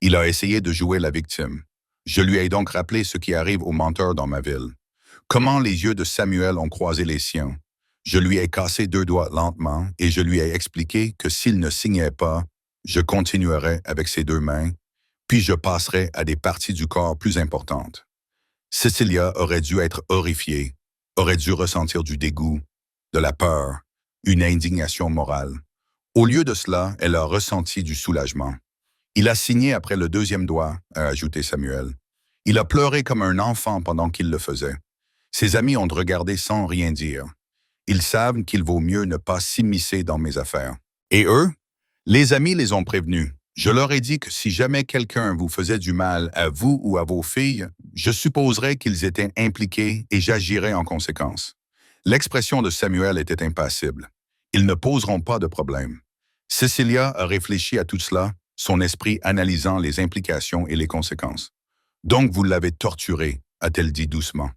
Il a essayé de jouer la victime. Je lui ai donc rappelé ce qui arrive aux menteurs dans ma ville. Comment les yeux de Samuel ont croisé les siens. Je lui ai cassé 2 doigts lentement et je lui ai expliqué que s'il ne signait pas, je continuerais avec ses 2 mains, puis je passerais à des parties du corps plus importantes. Cecilia aurait dû être horrifiée, aurait dû ressentir du dégoût, de la peur, une indignation morale. Au lieu de cela, elle a ressenti du soulagement. « Il a signé après le 2e doigt, » a ajouté Samuel. Il a pleuré comme un enfant pendant qu'il le faisait. Ses amis ont regardé sans rien dire. Ils savent qu'il vaut mieux ne pas s'immiscer dans mes affaires. Et eux? Les amis les ont prévenus. Je leur ai dit que si jamais quelqu'un vous faisait du mal à vous ou à vos filles, je supposerais qu'ils étaient impliqués et j'agirais en conséquence. L'expression de Samuel était impassible. Ils ne poseront pas de problème. Cecilia a réfléchi à tout cela, son esprit analysant les implications et les conséquences. Donc vous l'avez torturé, a-t-elle dit doucement.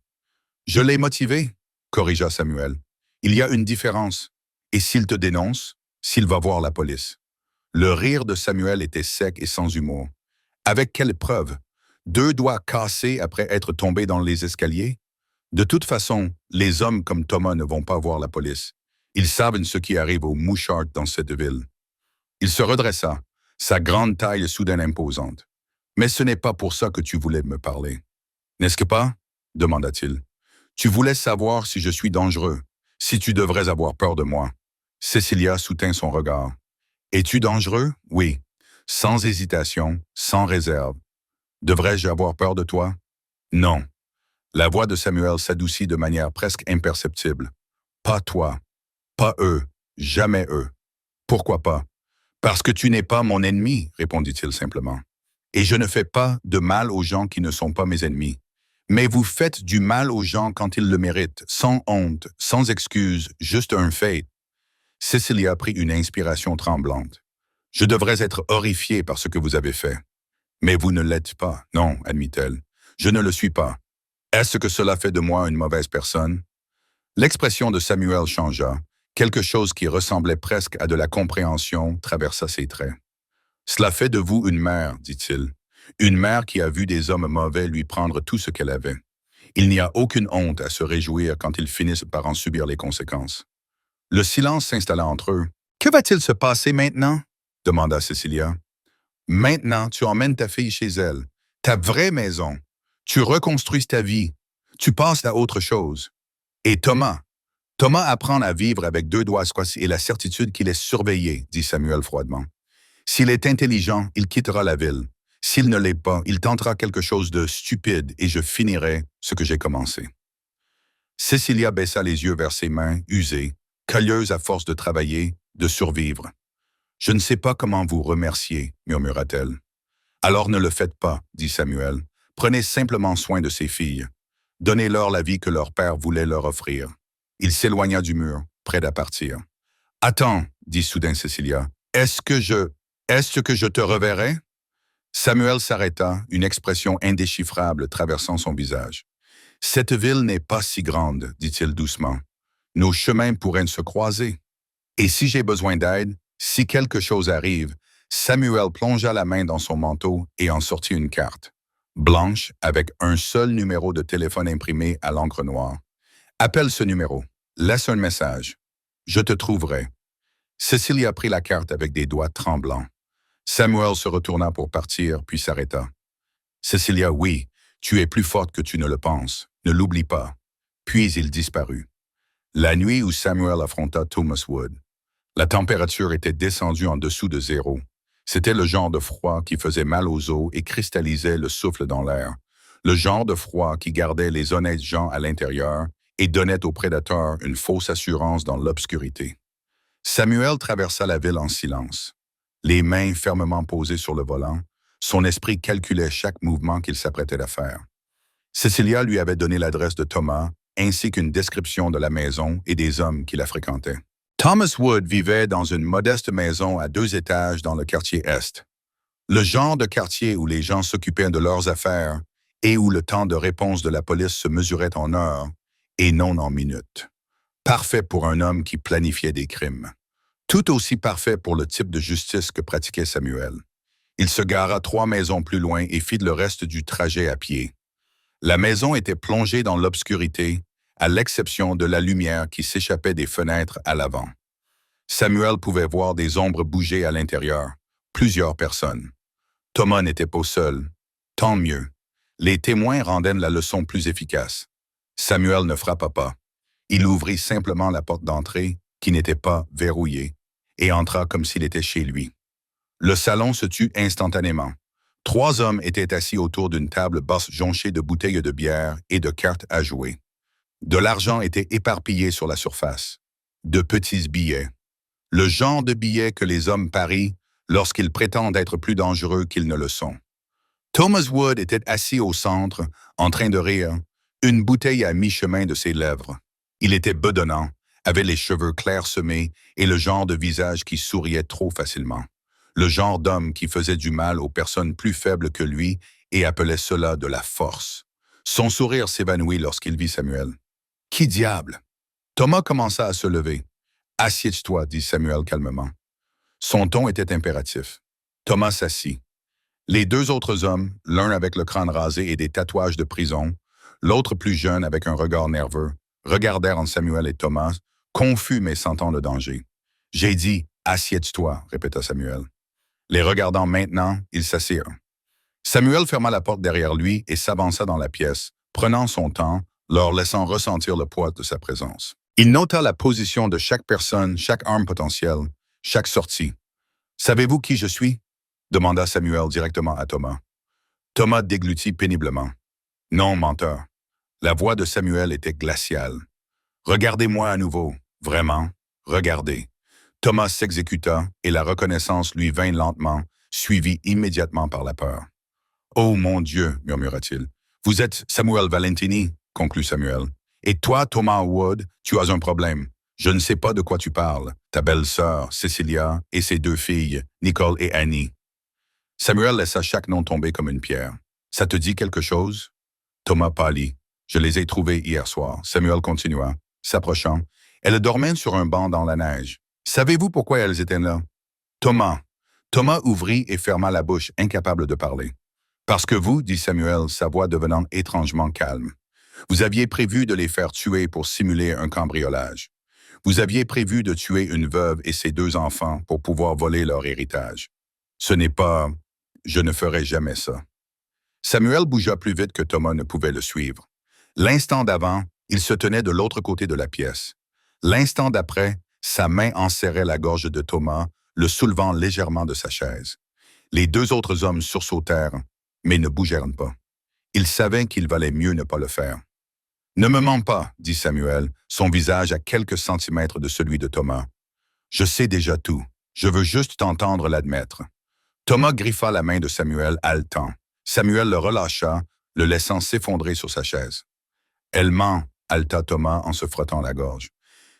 Je l'ai motivé, corrigea Samuel. Il y a une différence. Et s'il te dénonce, s'il va voir la police. Le rire de Samuel était sec et sans humour. Avec quelle preuve? 2 doigts cassés après être tombés dans les escaliers? De toute façon, les hommes comme Thomas ne vont pas voir la police. Ils savent ce qui arrive aux mouchards dans cette ville. Il se redressa, sa grande taille soudain imposante. Mais ce n'est pas pour ça que tu voulais me parler. N'est-ce que pas? Demanda-t-il. Tu voulais savoir si je suis dangereux, si tu devrais avoir peur de moi. Cecilia soutint son regard. Es-tu dangereux? Oui. Sans hésitation, sans réserve. Devrais-je avoir peur de toi? Non. La voix de Samuel s'adoucit de manière presque imperceptible. Pas toi. Pas eux. Jamais eux. Pourquoi pas? Parce que tu n'es pas mon ennemi, répondit-il simplement. Et je ne fais pas de mal aux gens qui ne sont pas mes ennemis. Mais vous faites du mal aux gens quand ils le méritent, sans honte, sans excuse, juste un fait. Cecilia prit une inspiration tremblante. Je devrais être horrifiée par ce que vous avez fait. Mais vous ne l'êtes pas, non, admit-elle. Je ne le suis pas. Est-ce que cela fait de moi une mauvaise personne? L'expression de Samuel changea. Quelque chose qui ressemblait presque à de la compréhension traversa ses traits. Cela fait de vous une mère, dit-il. Une mère qui a vu des hommes mauvais lui prendre tout ce qu'elle avait. Il n'y a aucune honte à se réjouir quand ils finissent par en subir les conséquences. Le silence s'installa entre eux. Que va-t-il se passer maintenant? Demanda Cecilia. Maintenant, tu emmènes ta fille chez elle, ta vraie maison. Tu reconstruis ta vie. Tu passes à autre chose. Et Thomas apprend à vivre avec 2 doigts squassés et la certitude qu'il est surveillé, dit Samuel froidement. S'il est intelligent, il quittera la ville. S'il ne l'est pas, il tentera quelque chose de stupide et je finirai ce que j'ai commencé. Cecilia baissa les yeux vers ses mains, usées, calleuses à force de travailler, de survivre. « Je ne sais pas comment vous remercier, murmura-t-elle. « Alors ne le faites pas, dit Samuel. Prenez simplement soin de ces filles. Donnez-leur la vie que leur père voulait leur offrir. » Il s'éloigna du mur, prêt à partir. « Attends, dit soudain Cecilia. Est-ce que je te reverrai? » Samuel s'arrêta, une expression indéchiffrable traversant son visage. « Cette ville n'est pas si grande, dit-il doucement. Nos chemins pourraient se croiser. Et si j'ai besoin d'aide, si quelque chose arrive, Samuel plongea la main dans son manteau et en sortit une carte, blanche avec un seul numéro de téléphone imprimé à l'encre noire. « Appelle ce numéro. Laisse un message. Je te trouverai. » Cecilia prit la carte avec des doigts tremblants. Samuel se retourna pour partir, puis s'arrêta. « Cecilia, oui, tu es plus forte que tu ne le penses. Ne l'oublie pas. » Puis il disparut. La nuit où Samuel affronta Thomas Wood. La température était descendue en dessous de 0. C'était le genre de froid qui faisait mal aux os et cristallisait le souffle dans l'air. Le genre de froid qui gardait les honnêtes gens à l'intérieur et donnait aux prédateurs une fausse assurance dans l'obscurité. Samuel traversa la ville en silence. Les mains fermement posées sur le volant, son esprit calculait chaque mouvement qu'il s'apprêtait à faire. Cecilia lui avait donné l'adresse de Thomas, ainsi qu'une description de la maison et des hommes qui la fréquentaient. Thomas Wood vivait dans une modeste maison à 2 étages dans le quartier Est. Le genre de quartier où les gens s'occupaient de leurs affaires et où le temps de réponse de la police se mesurait en heures et non en minutes. Parfait pour un homme qui planifiait des crimes. Tout aussi parfait pour le type de justice que pratiquait Samuel. Il se gara 3 maisons plus loin et fit le reste du trajet à pied. La maison était plongée dans l'obscurité, à l'exception de la lumière qui s'échappait des fenêtres à l'avant. Samuel pouvait voir des ombres bouger à l'intérieur, plusieurs personnes. Thomas n'était pas seul. Tant mieux. Les témoins rendaient la leçon plus efficace. Samuel ne frappa pas. Il ouvrit simplement la porte d'entrée, qui n'était pas verrouillée, et entra comme s'il était chez lui. Le salon se tut instantanément. 3 hommes étaient assis autour d'une table basse jonchée de bouteilles de bière et de cartes à jouer. De l'argent était éparpillé sur la surface. De petits billets. Le genre de billets que les hommes parient lorsqu'ils prétendent être plus dangereux qu'ils ne le sont. Thomas Wood était assis au centre, en train de rire, une bouteille à mi-chemin de ses lèvres. Il était bedonnant, avait les cheveux clairsemés et le genre de visage qui souriait trop facilement. Le genre d'homme qui faisait du mal aux personnes plus faibles que lui et appelait cela de la force. Son sourire s'évanouit lorsqu'il vit Samuel. « Qui diable ?» Thomas commença à se lever. « Assieds-toi, dit Samuel calmement. Son ton était impératif. Thomas s'assit. Les 2 autres hommes, l'un avec le crâne rasé et des tatouages de prison, l'autre plus jeune avec un regard nerveux, regardèrent en Samuel et Thomas, confus mais sentant le danger. « J'ai dit, assieds-toi, répéta Samuel. Les regardant maintenant, ils s'assirent. Samuel ferma la porte derrière lui et s'avança dans la pièce, prenant son temps, leur laissant ressentir le poids de sa présence. Il nota la position de chaque personne, chaque arme potentielle, chaque sortie. « Savez-vous qui je suis ?» demanda Samuel directement à Thomas. Thomas déglutit péniblement. « Non, menteur. » La voix de Samuel était glaciale. « Regardez-moi à nouveau. Vraiment. Regardez. » Thomas s'exécuta et la reconnaissance lui vint lentement, suivie immédiatement par la peur. « Oh mon Dieu, murmura-t-il. Vous êtes Samuel Valentini, conclut Samuel. Et toi, Thomas Wood, tu as un problème. Je ne sais pas de quoi tu parles. Ta belle-sœur, Cecilia, et ses 2 filles, Nicole et Annie. Samuel laissa chaque nom tomber comme une pierre. Ça te dit quelque chose? Thomas pâlit. Je les ai trouvées hier soir. Samuel continua, s'approchant. Elles dormaient sur un banc dans la neige. Savez-vous pourquoi elles étaient là? Thomas. Thomas ouvrit et ferma la bouche, incapable de parler. Parce que vous, dit Samuel, sa voix devenant étrangement calme. Vous aviez prévu de les faire tuer pour simuler un cambriolage. Vous aviez prévu de tuer une veuve et ses 2 enfants pour pouvoir voler leur héritage. Ce n'est pas... Je ne ferai jamais ça. Samuel bougea plus vite que Thomas ne pouvait le suivre. L'instant d'avant, il se tenait de l'autre côté de la pièce. L'instant d'après, sa main enserrait la gorge de Thomas, le soulevant légèrement de sa chaise. Les 2 autres hommes sursautèrent, mais ne bougèrent pas. Ils savaient qu'il valait mieux ne pas le faire. « Ne me mens pas, dit Samuel, son visage à quelques centimètres de celui de Thomas. Je sais déjà tout. Je veux juste t'entendre l'admettre. » Thomas griffa la main de Samuel haletant. Samuel le relâcha, le laissant s'effondrer sur sa chaise. « Elle ment, haleta Thomas en se frottant la gorge.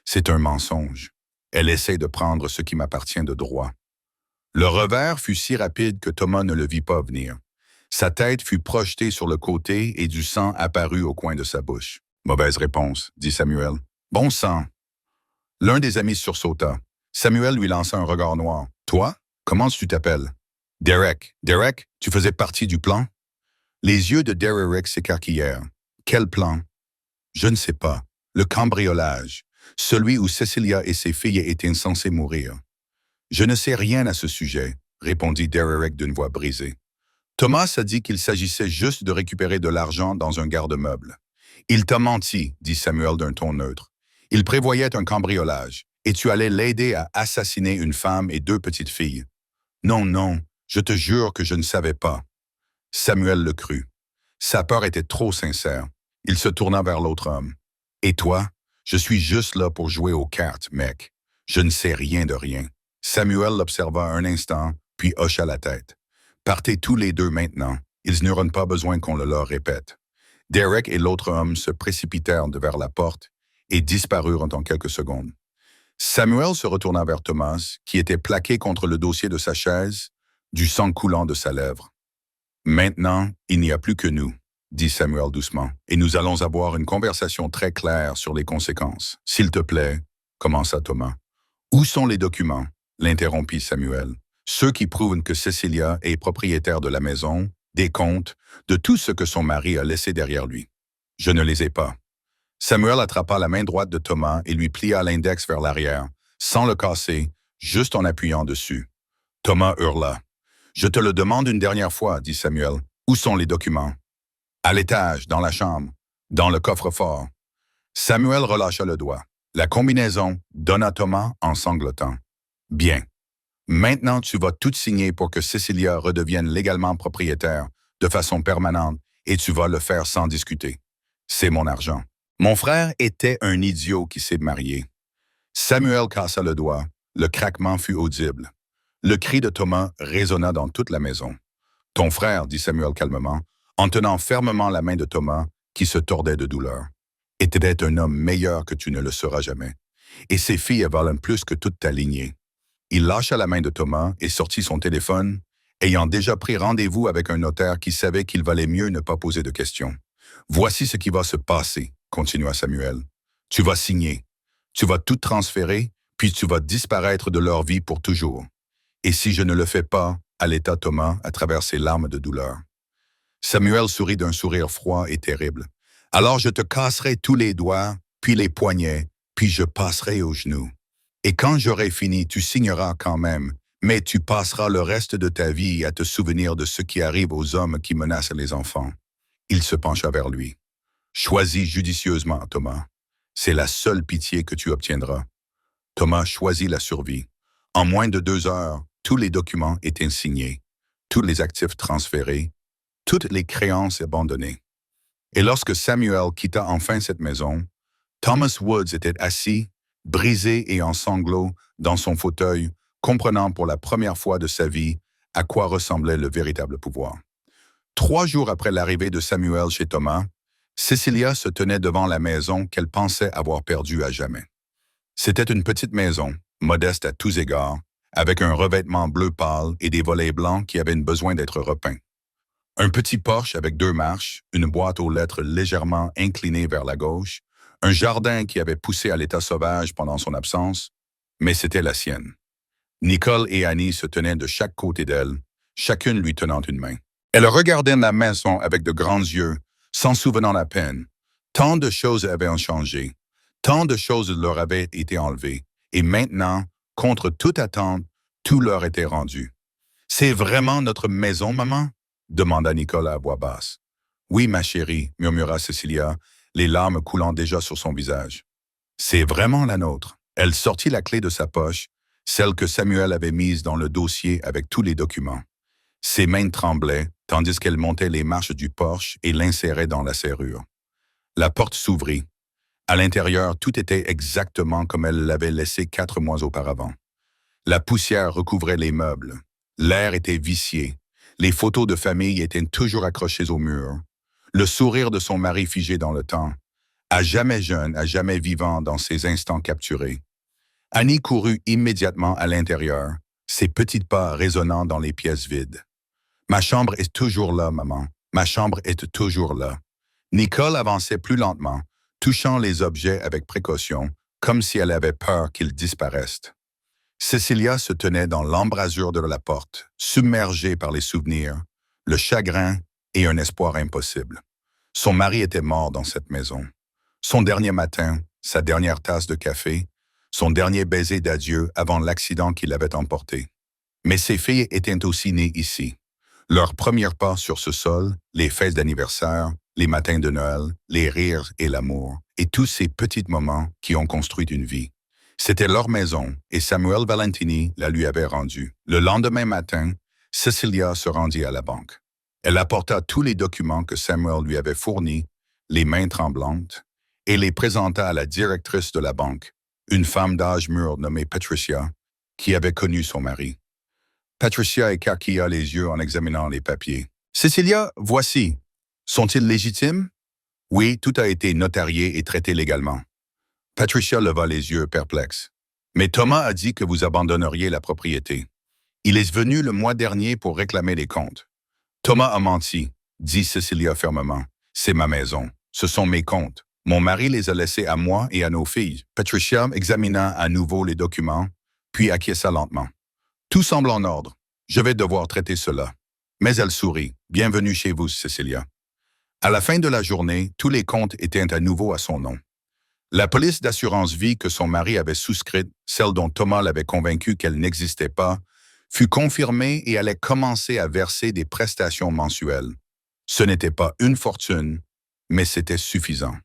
C'est un mensonge. Elle essaie de prendre ce qui m'appartient de droit. » Le revers fut si rapide que Thomas ne le vit pas venir. Sa tête fut projetée sur le côté et du sang apparut au coin de sa bouche. « Mauvaise réponse, dit Samuel. « Bon sang. » L'un des amis sursauta. Samuel lui lança un regard noir. « Toi? Comment tu t'appelles? »« Derek. Derek, tu faisais partie du plan? » Les yeux de Derek s'écarquillèrent. « Quel plan? »« Je ne sais pas. Le cambriolage. Celui où Cecilia et ses filles étaient censées mourir. »« Je ne sais rien à ce sujet, » répondit Derek d'une voix brisée. Thomas a dit qu'il s'agissait juste de récupérer de l'argent dans un garde-meuble. « Il t'a menti, » dit Samuel d'un ton neutre. « Il prévoyait un cambriolage, et tu allais l'aider à assassiner une femme et 2 petites filles. »« Non, non, je te jure que je ne savais pas. » Samuel le crut. Sa peur était trop sincère. Il se tourna vers l'autre homme. « Et toi? Je suis juste là pour jouer aux cartes, mec. Je ne sais rien de rien. » Samuel l'observa un instant, puis hocha la tête. « Partez tous les 2 maintenant. Ils n'auront pas besoin qu'on le leur répète. » Derek et l'autre homme se précipitèrent vers la porte et disparurent en quelques secondes. Samuel se retourna vers Thomas, qui était plaqué contre le dossier de sa chaise, du sang coulant de sa lèvre. « Maintenant, il n'y a plus que nous, » dit Samuel doucement, « et nous allons avoir une conversation très claire sur les conséquences. S'il te plaît, » commença Thomas. « Où sont les documents? » l'interrompit Samuel. « Ceux qui prouvent que Cecilia est propriétaire de la maison, des comptes, de tout ce que son mari a laissé derrière lui. Je ne les ai pas. » Samuel attrapa la main droite de Thomas et lui plia l'index vers l'arrière, sans le casser, juste en appuyant dessus. Thomas hurla. « Je te le demande une dernière fois, » dit Samuel. « Où sont les documents? »« À l'étage, dans la chambre, dans le coffre-fort. » Samuel relâcha le doigt. La combinaison donna Thomas en sanglotant. « Bien. Maintenant, tu vas tout signer pour que Cecilia redevienne légalement propriétaire de façon permanente et tu vas le faire sans discuter. C'est mon argent. Mon frère était un idiot qui s'est marié. Samuel cassa le doigt. Le craquement fut audible. Le cri de Thomas résonna dans toute la maison. Ton frère, dit Samuel calmement, en tenant fermement la main de Thomas, qui se tordait de douleur, était un homme meilleur que tu ne le seras jamais. Et ses filles valent plus que toute ta lignée. Il lâcha la main de Thomas et sortit son téléphone, ayant déjà pris rendez-vous avec un notaire qui savait qu'il valait mieux ne pas poser de questions. Voici ce qui va se passer, continua Samuel. Tu vas signer. Tu vas tout transférer, puis tu vas disparaître de leur vie pour toujours. Et si je ne le fais pas, allaita Thomas à travers ses larmes de douleur. Samuel sourit d'un sourire froid et terrible. Alors je te casserai tous les doigts, puis les poignets, puis je passerai aux genoux. Et quand j'aurai fini, tu signeras quand même, mais tu passeras le reste de ta vie à te souvenir de ce qui arrive aux hommes qui menacent les enfants. Il se pencha vers lui. Choisis judicieusement, Thomas. C'est la seule pitié que tu obtiendras. Thomas choisit la survie. En moins de 2 heures, tous les documents étaient signés, tous les actifs transférés, toutes les créances abandonnées. Et lorsque Samuel quitta enfin cette maison, Thomas Woods était assis, brisé et en sanglots, dans son fauteuil, comprenant pour la première fois de sa vie à quoi ressemblait le véritable pouvoir. 3 jours après l'arrivée de Samuel chez Thomas, Cecilia se tenait devant la maison qu'elle pensait avoir perdue à jamais. C'était une petite maison, modeste à tous égards, avec un revêtement bleu pâle et des volets blancs qui avaient besoin d'être repeints. Un petit porche avec 2 marches, une boîte aux lettres légèrement inclinée vers la gauche, un jardin qui avait poussé à l'état sauvage pendant son absence, mais c'était la sienne. Nicole et Annie se tenaient de chaque côté d'elle, chacune lui tenant une main. Elle regardait la maison avec de grands yeux, s'en souvenant à peine. Tant de choses avaient changé, tant de choses leur avaient été enlevées, et maintenant, contre toute attente, tout leur était rendu. « C'est vraiment notre maison, maman ?» demanda Nicole à voix basse. « Oui, ma chérie, » murmura Cecilia, les larmes coulant déjà sur son visage. « C'est vraiment la nôtre. » Elle sortit la clé de sa poche, celle que Samuel avait mise dans le dossier avec tous les documents. Ses mains tremblaient, tandis qu'elle montait les marches du porche et l'insérait dans la serrure. La porte s'ouvrit. À l'intérieur, tout était exactement comme elle l'avait laissé 4 mois auparavant. La poussière recouvrait les meubles. L'air était vicié. Les photos de famille étaient toujours accrochées au mur. Le sourire de son mari figé dans le temps. À jamais jeune, à jamais vivant dans ces instants capturés. Annie courut immédiatement à l'intérieur, ses petits pas résonnant dans les pièces vides. « Ma chambre est toujours là, maman. Ma chambre est toujours là. » Nicole avançait plus lentement, touchant les objets avec précaution, comme si elle avait peur qu'ils disparaissent. Cecilia se tenait dans l'embrasure de la porte, submergée par les souvenirs, le chagrin et un espoir impossible. Son mari était mort dans cette maison. Son dernier matin, sa dernière tasse de café, son dernier baiser d'adieu avant l'accident qui l'avait emporté. Mais ses filles étaient aussi nées ici. Leurs premiers pas sur ce sol, les fêtes d'anniversaire, les matins de Noël, les rires et l'amour, et tous ces petits moments qui ont construit une vie. C'était leur maison, et Samuel Valentini la lui avait rendue. Le lendemain matin, Cecilia se rendit à la banque. Elle apporta tous les documents que Samuel lui avait fournis, les mains tremblantes, et les présenta à la directrice de la banque, une femme d'âge mûr nommée Patricia, qui avait connu son mari. Patricia écarquilla les yeux en examinant les papiers. « Cecilia, voici. Sont-ils légitimes? » « Oui, tout a été notarié et traité légalement. » Patricia leva les yeux perplexe. « Mais Thomas a dit que vous abandonneriez la propriété. Il est venu le mois dernier pour réclamer les comptes. »« Thomas a menti, » dit Cecilia fermement. « C'est ma maison. Ce sont mes comptes. Mon mari les a laissés à moi et à nos filles. » Patricia examina à nouveau les documents, puis acquiesça lentement. « Tout semble en ordre. Je vais devoir traiter cela. » Mais elle sourit. « Bienvenue chez vous, Cecilia. » À la fin de la journée, tous les comptes étaient à nouveau à son nom. La police d'assurance vie que son mari avait souscrite, celle dont Thomas l'avait convaincu qu'elle n'existait pas, fut confirmée et allait commencer à verser des prestations mensuelles. Ce n'était pas une fortune, mais c'était suffisant.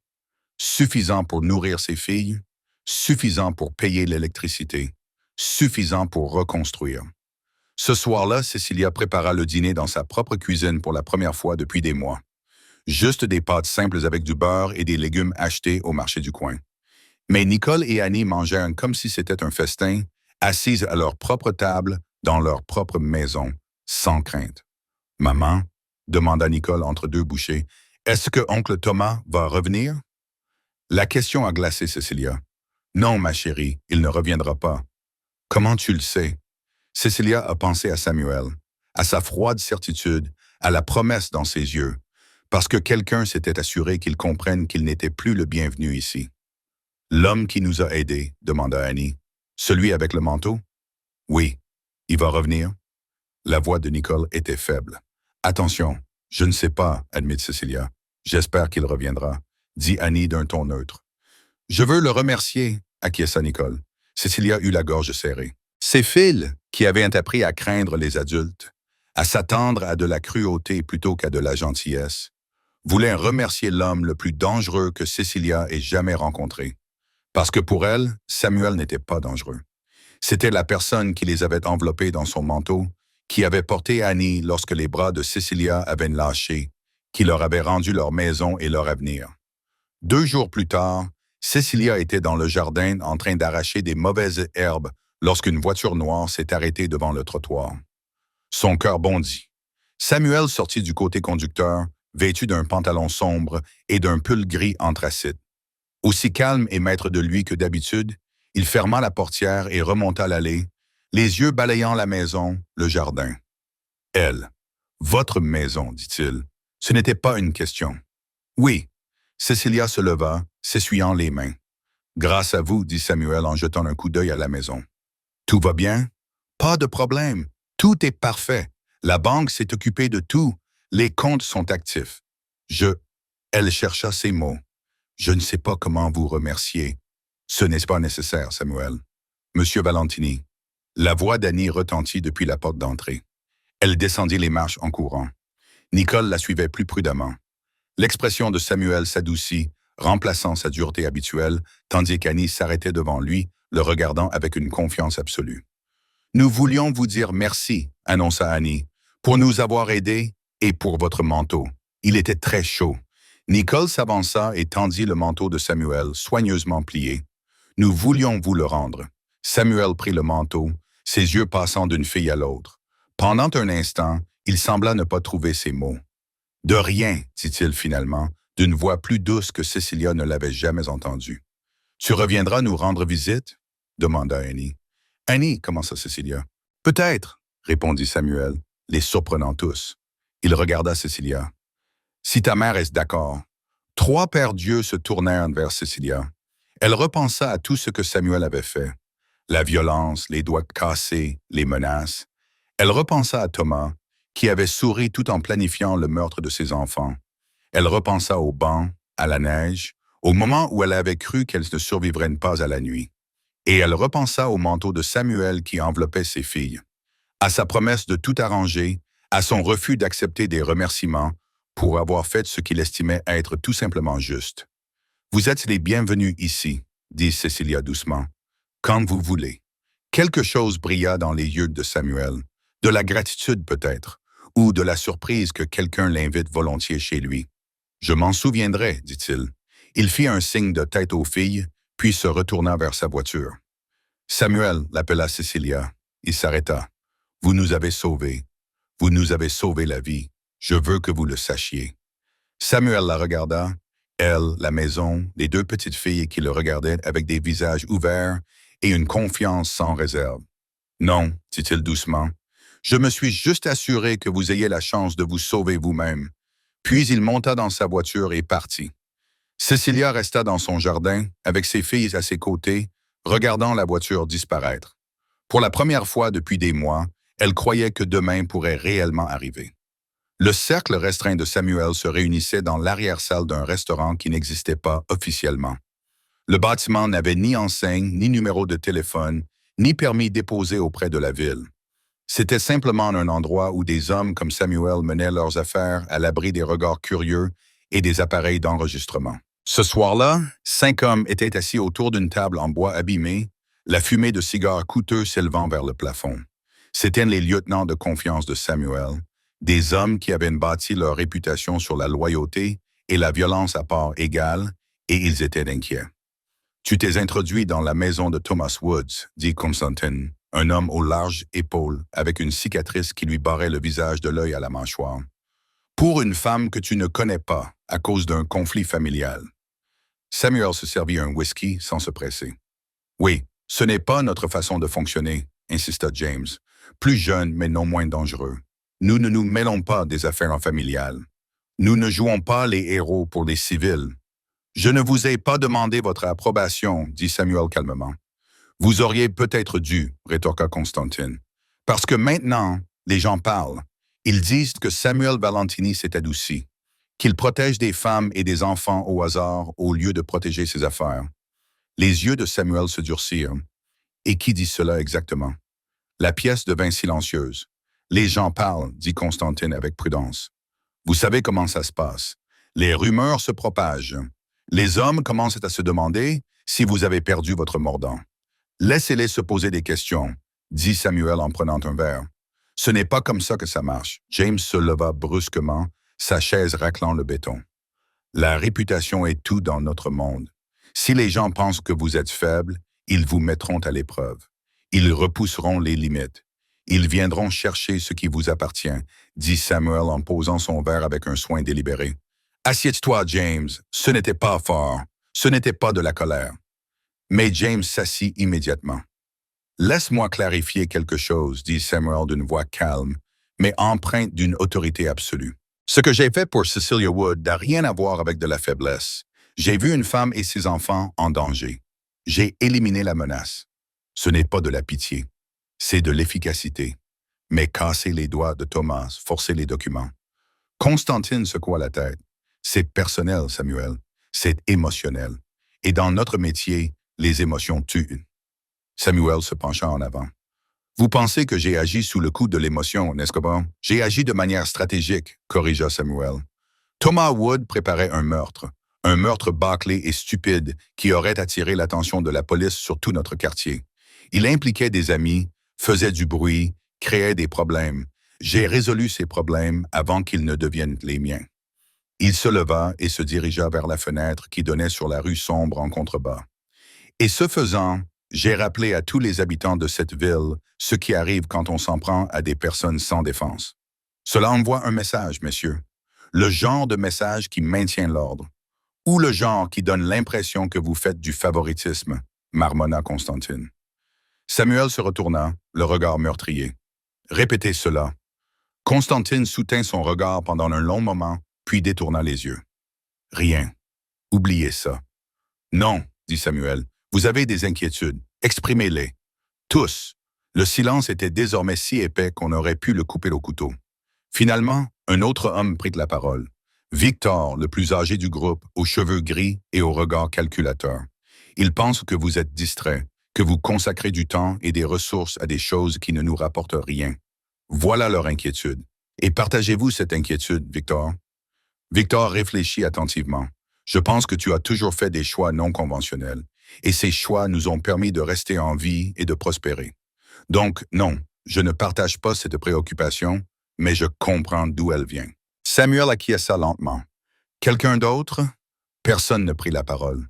Suffisant pour nourrir ses filles, suffisant pour payer l'électricité, suffisant pour reconstruire. Ce soir-là, Cecilia prépara le dîner dans sa propre cuisine pour la première fois depuis des mois. Juste des pâtes simples avec du beurre et des légumes achetés au marché du coin. Mais Nicole et Annie mangèrent comme si c'était un festin, assises à leur propre table, dans leur propre maison, sans crainte. « Maman, demanda Nicole entre deux bouchées, est-ce que oncle Thomas va revenir? » La question a glacé Cecilia. « Non, ma chérie, il ne reviendra pas. »« Comment tu le sais? » Cecilia a pensé à Samuel, à sa froide certitude, à la promesse dans ses yeux, parce que quelqu'un s'était assuré qu'il comprenne qu'il n'était plus le bienvenu ici. « L'homme qui nous a aidés, demanda Annie. « Celui avec le manteau? »« Oui. Il va revenir? » La voix de Nicole était faible. « Attention, je ne sais pas, admit Cecilia. J'espère qu'il reviendra, dit Annie d'un ton neutre. Je veux le remercier, acquiesça Nicole. Cecilia eut la gorge serrée. Ses filles, qui avaient appris à craindre les adultes, à s'attendre à de la cruauté plutôt qu'à de la gentillesse, voulaient remercier l'homme le plus dangereux que Cecilia ait jamais rencontré. Parce que pour elle, Samuel n'était pas dangereux. C'était la personne qui les avait enveloppés dans son manteau, qui avait porté Annie lorsque les bras de Cecilia avaient lâché, qui leur avait rendu leur maison et leur avenir. 2 jours plus tard, Cecilia était dans le jardin en train d'arracher des mauvaises herbes lorsqu'une voiture noire s'est arrêtée devant le trottoir. Son cœur bondit. Samuel sortit du côté conducteur, vêtu d'un pantalon sombre et d'un pull gris anthracite. Aussi calme et maître de lui que d'habitude, il ferma la portière et remonta l'allée, les yeux balayant la maison, le jardin. « Elle, votre maison, dit-il. Ce n'était pas une question. »« Oui. » Cecilia se leva, s'essuyant les mains. « Grâce à vous, dit Samuel en jetant un coup d'œil à la maison. »« Tout va bien? »« Pas de problème. Tout est parfait. La banque s'est occupée de tout. Les comptes sont actifs. Elle chercha ses mots. « Je ne sais pas comment vous remercier. »« Ce n'est pas nécessaire, Samuel. »« Monsieur Valentini. » La voix d'Annie retentit depuis la porte d'entrée. Elle descendit les marches en courant. Nicole la suivait plus prudemment. L'expression de Samuel s'adoucit, remplaçant sa dureté habituelle, tandis qu'Annie s'arrêtait devant lui, le regardant avec une confiance absolue. « Nous voulions vous dire merci, annonça Annie, pour nous avoir aidés et pour votre manteau. Il était très chaud. » Nicole s'avança et tendit le manteau de Samuel, soigneusement plié. « Nous voulions vous le rendre. » Samuel prit le manteau, ses yeux passant d'une fille à l'autre. Pendant un instant, il sembla ne pas trouver ses mots. « De rien, dit-il finalement, d'une voix plus douce que Cecilia ne l'avait jamais entendue. « Tu reviendras nous rendre visite? » demanda Annie. « Annie, commença Cecilia. « Peut-être, répondit Samuel, les surprenant tous. Il regarda Cecilia. « Si ta mère est d'accord. » 3 paires d'yeux se tournèrent vers Cecilia. Elle repensa à tout ce que Samuel avait fait. La violence, les doigts cassés, les menaces. Elle repensa à Thomas, qui avait souri tout en planifiant le meurtre de ses enfants. Elle repensa au banc, à la neige, au moment où elle avait cru qu'elle ne survivrait pas à la nuit. Et elle repensa au manteau de Samuel qui enveloppait ses filles, à sa promesse de tout arranger, à son refus d'accepter des remerciements pour avoir fait ce qu'il estimait être tout simplement juste. « Vous êtes les bienvenus ici, » dit Cecilia doucement. « Quand vous voulez. » Quelque chose brilla dans les yeux de Samuel, de la gratitude peut-être, ou de la surprise que quelqu'un l'invite volontiers chez lui. « Je m'en souviendrai, dit-il. » Il fit un signe de tête aux filles, puis se retourna vers sa voiture. Samuel l'appela Cecilia. Il s'arrêta. « Vous nous avez sauvés. Vous nous avez sauvé la vie. Je veux que vous le sachiez. » Samuel la regarda, elle, la maison, les 2 petites filles qui le regardaient avec des visages ouverts et une confiance sans réserve. « Non, dit-il doucement. Je me suis juste assuré que vous ayez la chance de vous sauver vous-même. » Puis il monta dans sa voiture et partit. Cecilia resta dans son jardin, avec ses filles à ses côtés, regardant la voiture disparaître. Pour la première fois depuis des mois, elle croyait que demain pourrait réellement arriver. Le cercle restreint de Samuel se réunissait dans l'arrière-salle d'un restaurant qui n'existait pas officiellement. Le bâtiment n'avait ni enseigne, ni numéro de téléphone, ni permis déposé auprès de la ville. C'était simplement un endroit où des hommes comme Samuel menaient leurs affaires à l'abri des regards curieux et des appareils d'enregistrement. Ce soir-là, 5 hommes étaient assis autour d'une table en bois abîmé, la fumée de cigares coûteux s'élevant vers le plafond. C'étaient les lieutenants de confiance de Samuel, des hommes qui avaient bâti leur réputation sur la loyauté et la violence à part égale, et ils étaient inquiets. « Tu t'es introduit dans la maison de Thomas Woods, dit Constantin, un homme aux larges épaules avec une cicatrice qui lui barrait le visage de l'œil à la mâchoire. Pour une femme que tu ne connais pas à cause d'un conflit familial. » Samuel se servit un whisky sans se presser. « Oui, ce n'est pas notre façon de fonctionner, » insista James, plus jeune mais non moins dangereux. « Nous ne nous mêlons pas des affaires familiales. Nous ne jouons pas les héros pour les civils. » « Je ne vous ai pas demandé votre approbation, » dit Samuel calmement. « Vous auriez peut-être dû, » rétorqua Constantin. « Parce que maintenant, les gens parlent. Ils disent que Samuel Valentini s'est adouci, qu'il protège des femmes et des enfants au hasard au lieu de protéger ses affaires. » Les yeux de Samuel se durcirent. « Et qui dit cela exactement? » La pièce devint silencieuse. « Les gens parlent, » dit Constantin avec prudence. « Vous savez comment ça se passe. Les rumeurs se propagent. Les hommes commencent à se demander si vous avez perdu votre mordant. Laissez-les se poser des questions, » dit Samuel en prenant un verre. « Ce n'est pas comme ça que ça marche. » James se leva brusquement, sa chaise raclant le béton. « La réputation est tout dans notre monde. Si les gens pensent que vous êtes faible, ils vous mettront à l'épreuve. Ils repousseront les limites. Ils viendront chercher ce qui vous appartient, » dit Samuel en posant son verre avec un soin délibéré. « Assieds-toi, James. Ce n'était pas fort. Ce n'était pas de la colère. » Mais James s'assit immédiatement. « Laisse-moi clarifier quelque chose, » dit Samuel d'une voix calme, mais empreinte d'une autorité absolue. « Ce que j'ai fait pour Cecilia Wood n'a rien à voir avec de la faiblesse. J'ai vu une femme et ses enfants en danger. J'ai éliminé la menace. Ce n'est pas de la pitié. C'est de l'efficacité. Mais casser les doigts de Thomas, forcer les documents. » Constantine secoua la tête. « C'est personnel, Samuel. C'est émotionnel. Et dans notre métier, les émotions tuent. » Samuel se pencha en avant. « Vous pensez que j'ai agi sous le coup de l'émotion, n'est-ce pas? J'ai agi de manière stratégique, » corrigea Samuel. Thomas Wood préparait un meurtre bâclé et stupide qui aurait attiré l'attention de la police sur tout notre quartier. Il impliquait des amis, faisait du bruit, créait des problèmes. J'ai résolu ces problèmes avant qu'ils ne deviennent les miens. » Il se leva et se dirigea vers la fenêtre qui donnait sur la rue sombre en contrebas. « Et ce faisant, j'ai rappelé à tous les habitants de cette ville ce qui arrive quand on s'en prend à des personnes sans défense. Cela envoie un message, messieurs. Le genre de message qui maintient l'ordre. Ou le genre qui donne l'impression que vous faites du favoritisme, » marmonna Constantine. Samuel se retourna, le regard meurtrier. « Répétez cela. » Constantine soutint son regard pendant un long moment, puis détourna les yeux. « Rien. Oubliez ça. »« Non, » dit Samuel, « vous avez des inquiétudes. Exprimez-les. Tous. » Le silence était désormais si épais qu'on aurait pu le couper au couteau. Finalement, un autre homme prit la parole. Victor, le plus âgé du groupe, aux cheveux gris et au regard calculateur. Il pense que vous êtes distrait, que vous consacrez du temps et des ressources à des choses qui ne nous rapportent rien. Voilà leur inquiétude. Et partagez-vous cette inquiétude, Victor? Victor réfléchit attentivement. Je pense que tu as toujours fait des choix non conventionnels, et ces choix nous ont permis de rester en vie et de prospérer. Donc, non, je ne partage pas cette préoccupation, mais je comprends d'où elle vient. Samuel acquiesça lentement. Quelqu'un d'autre? Personne ne prit la parole.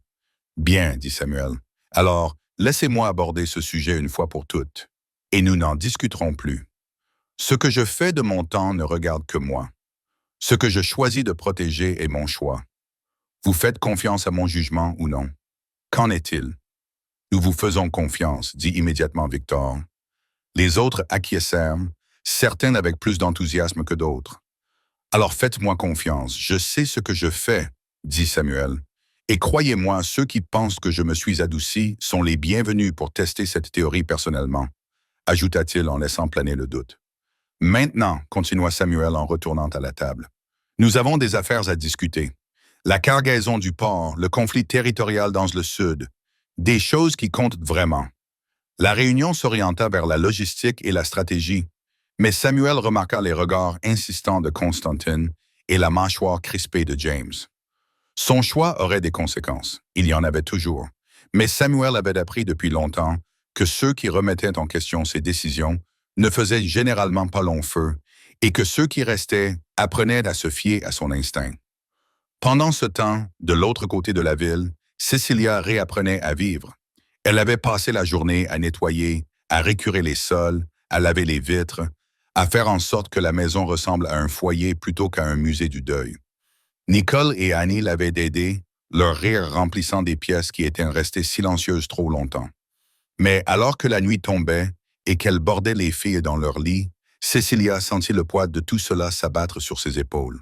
Bien, dit Samuel. Alors, laissez-moi aborder ce sujet une fois pour toutes, et nous n'en discuterons plus. Ce que je fais de mon temps ne regarde que moi. Ce que je choisis de protéger est mon choix. Vous faites confiance à mon jugement ou non? Qu'en est-il? Nous vous faisons confiance, dit immédiatement Victor. Les autres acquiescèrent, certains avec plus d'enthousiasme que d'autres. Alors faites-moi confiance, je sais ce que je fais, dit Samuel. Et croyez-moi, ceux qui pensent que je me suis adouci sont les bienvenus pour tester cette théorie personnellement, ajouta-t-il en laissant planer le doute. Maintenant, continua Samuel en retournant à la table, nous avons des affaires à discuter. La cargaison du port, le conflit territorial dans le sud, des choses qui comptent vraiment. La réunion s'orienta vers la logistique et la stratégie, mais Samuel remarqua les regards insistants de Constantine et la mâchoire crispée de James. Son choix aurait des conséquences, il y en avait toujours, mais Samuel avait appris depuis longtemps que ceux qui remettaient en question ses décisions ne faisaient généralement pas long feu et que ceux qui restaient apprenaient à se fier à son instinct. Pendant ce temps, de l'autre côté de la ville, Cecilia réapprenait à vivre. Elle avait passé la journée à nettoyer, à récurer les sols, à laver les vitres, à faire en sorte que la maison ressemble à un foyer plutôt qu'à un musée du deuil. Nicole et Annie l'avaient aidée, leur rire remplissant des pièces qui étaient restées silencieuses trop longtemps. Mais alors que la nuit tombait et qu'elle bordait les filles dans leur lit, Cecilia sentit le poids de tout cela s'abattre sur ses épaules.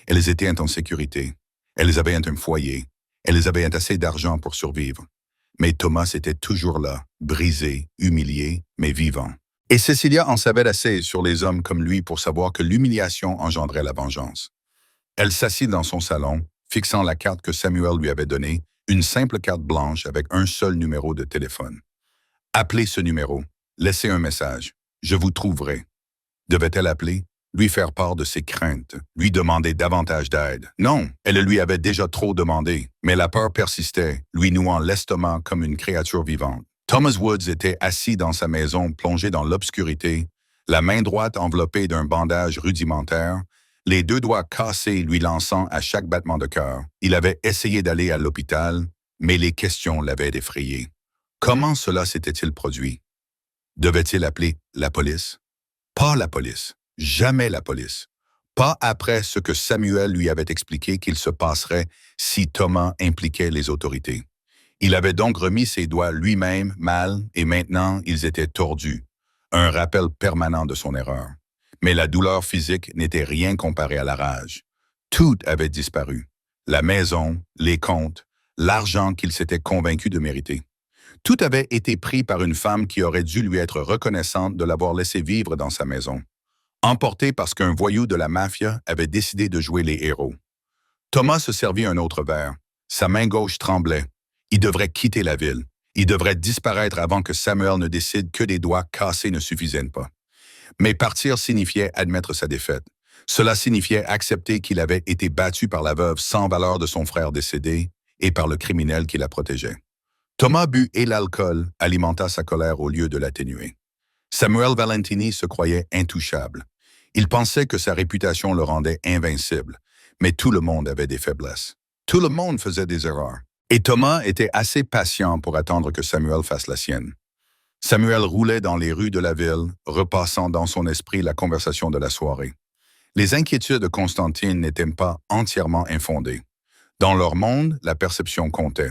Elles étaient en sécurité. Elles avaient un foyer. Elles avaient assez d'argent pour survivre. Mais Thomas était toujours là, brisé, humilié, mais vivant. Et Cecilia en savait assez sur les hommes comme lui pour savoir que l'humiliation engendrait la vengeance. Elle s'assit dans son salon, fixant la carte que Samuel lui avait donnée, une simple carte blanche avec un seul numéro de téléphone. Appelez ce numéro. Laissez un message. Je vous trouverai. Devait-elle appeler? Lui faire part de ses craintes, lui demander davantage d'aide. Non, elle lui avait déjà trop demandé, mais la peur persistait, lui nouant l'estomac comme une créature vivante. Thomas Woods était assis dans sa maison, plongé dans l'obscurité, la main droite enveloppée d'un bandage rudimentaire, les deux doigts cassés lui lançant à chaque battement de cœur. Il avait essayé d'aller à l'hôpital, mais les questions l'avaient effrayé. Comment cela s'était-il produit? Devait-il appeler la police? Pas la police. Jamais la police. Pas après ce que Samuel lui avait expliqué qu'il se passerait si Thomas impliquait les autorités. Il avait donc remis ses doigts lui-même mal et maintenant ils étaient tordus. Un rappel permanent de son erreur. Mais la douleur physique n'était rien comparé à la rage. Tout avait disparu. La maison, les comptes, l'argent qu'il s'était convaincu de mériter. Tout avait été pris par une femme qui aurait dû lui être reconnaissante de l'avoir laissé vivre dans sa maison. Emporté parce qu'un voyou de la mafia avait décidé de jouer les héros. Thomas se servit un autre verre. Sa main gauche tremblait. Il devrait quitter la ville. Il devrait disparaître avant que Samuel ne décide que des doigts cassés ne suffisaient pas. Mais partir signifiait admettre sa défaite. Cela signifiait accepter qu'il avait été battu par la veuve sans valeur de son frère décédé et par le criminel qui la protégeait. Thomas but et l'alcool alimenta sa colère au lieu de l'atténuer. Samuel Valentini se croyait intouchable. Il pensait que sa réputation le rendait invincible, mais tout le monde avait des faiblesses. Tout le monde faisait des erreurs. Et Thomas était assez patient pour attendre que Samuel fasse la sienne. Samuel roulait dans les rues de la ville, repassant dans son esprit la conversation de la soirée. Les inquiétudes de Constantine n'étaient pas entièrement infondées. Dans leur monde, la perception comptait.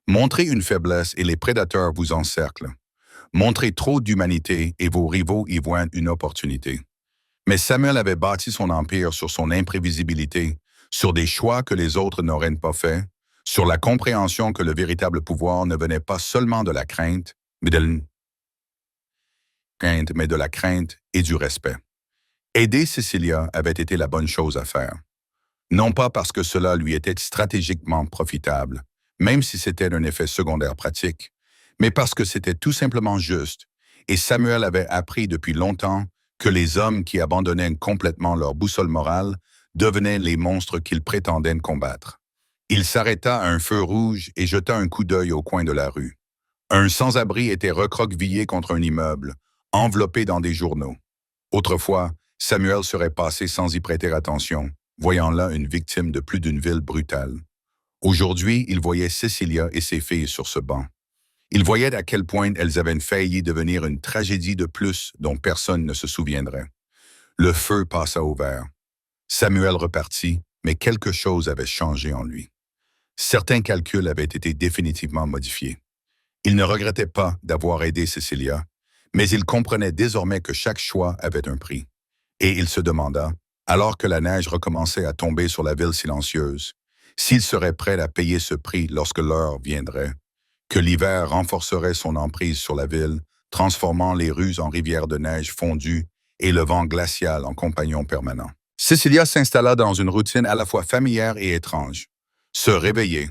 Montrez une faiblesse et les prédateurs vous encerclent. Montrez trop d'humanité et vos rivaux y voient une opportunité. Mais Samuel avait bâti son empire sur son imprévisibilité, sur des choix que les autres n'auraient pas faits, sur la compréhension que le véritable pouvoir ne venait pas seulement de la crainte, mais de la crainte et du respect. Aider Cecilia avait été la bonne chose à faire. Non pas parce que cela lui était stratégiquement profitable, même si c'était un effet secondaire pratique, mais parce que c'était tout simplement juste, et Samuel avait appris depuis longtemps que les hommes qui abandonnaient complètement leur boussole morale devenaient les monstres qu'ils prétendaient combattre. Il s'arrêta à un feu rouge et jeta un coup d'œil au coin de la rue. Un sans-abri était recroquevillé contre un immeuble, enveloppé dans des journaux. Autrefois, Samuel serait passé sans y prêter attention, voyant là une victime de plus d'une ville brutale. Aujourd'hui, il voyait Cecilia et ses filles sur ce banc. Il voyait à quel point elles avaient failli devenir une tragédie de plus dont personne ne se souviendrait. Le feu passa au vert. Samuel repartit, mais quelque chose avait changé en lui. Certains calculs avaient été définitivement modifiés. Il ne regrettait pas d'avoir aidé Cecilia, mais il comprenait désormais que chaque choix avait un prix. Et il se demanda, alors que la neige recommençait à tomber sur la ville silencieuse, s'il serait prêt à payer ce prix lorsque l'heure viendrait, que l'hiver renforcerait son emprise sur la ville, transformant les rues en rivières de neige fondue et le vent glacial en compagnon permanent. Cecilia s'installa dans une routine à la fois familière et étrange. Se réveiller,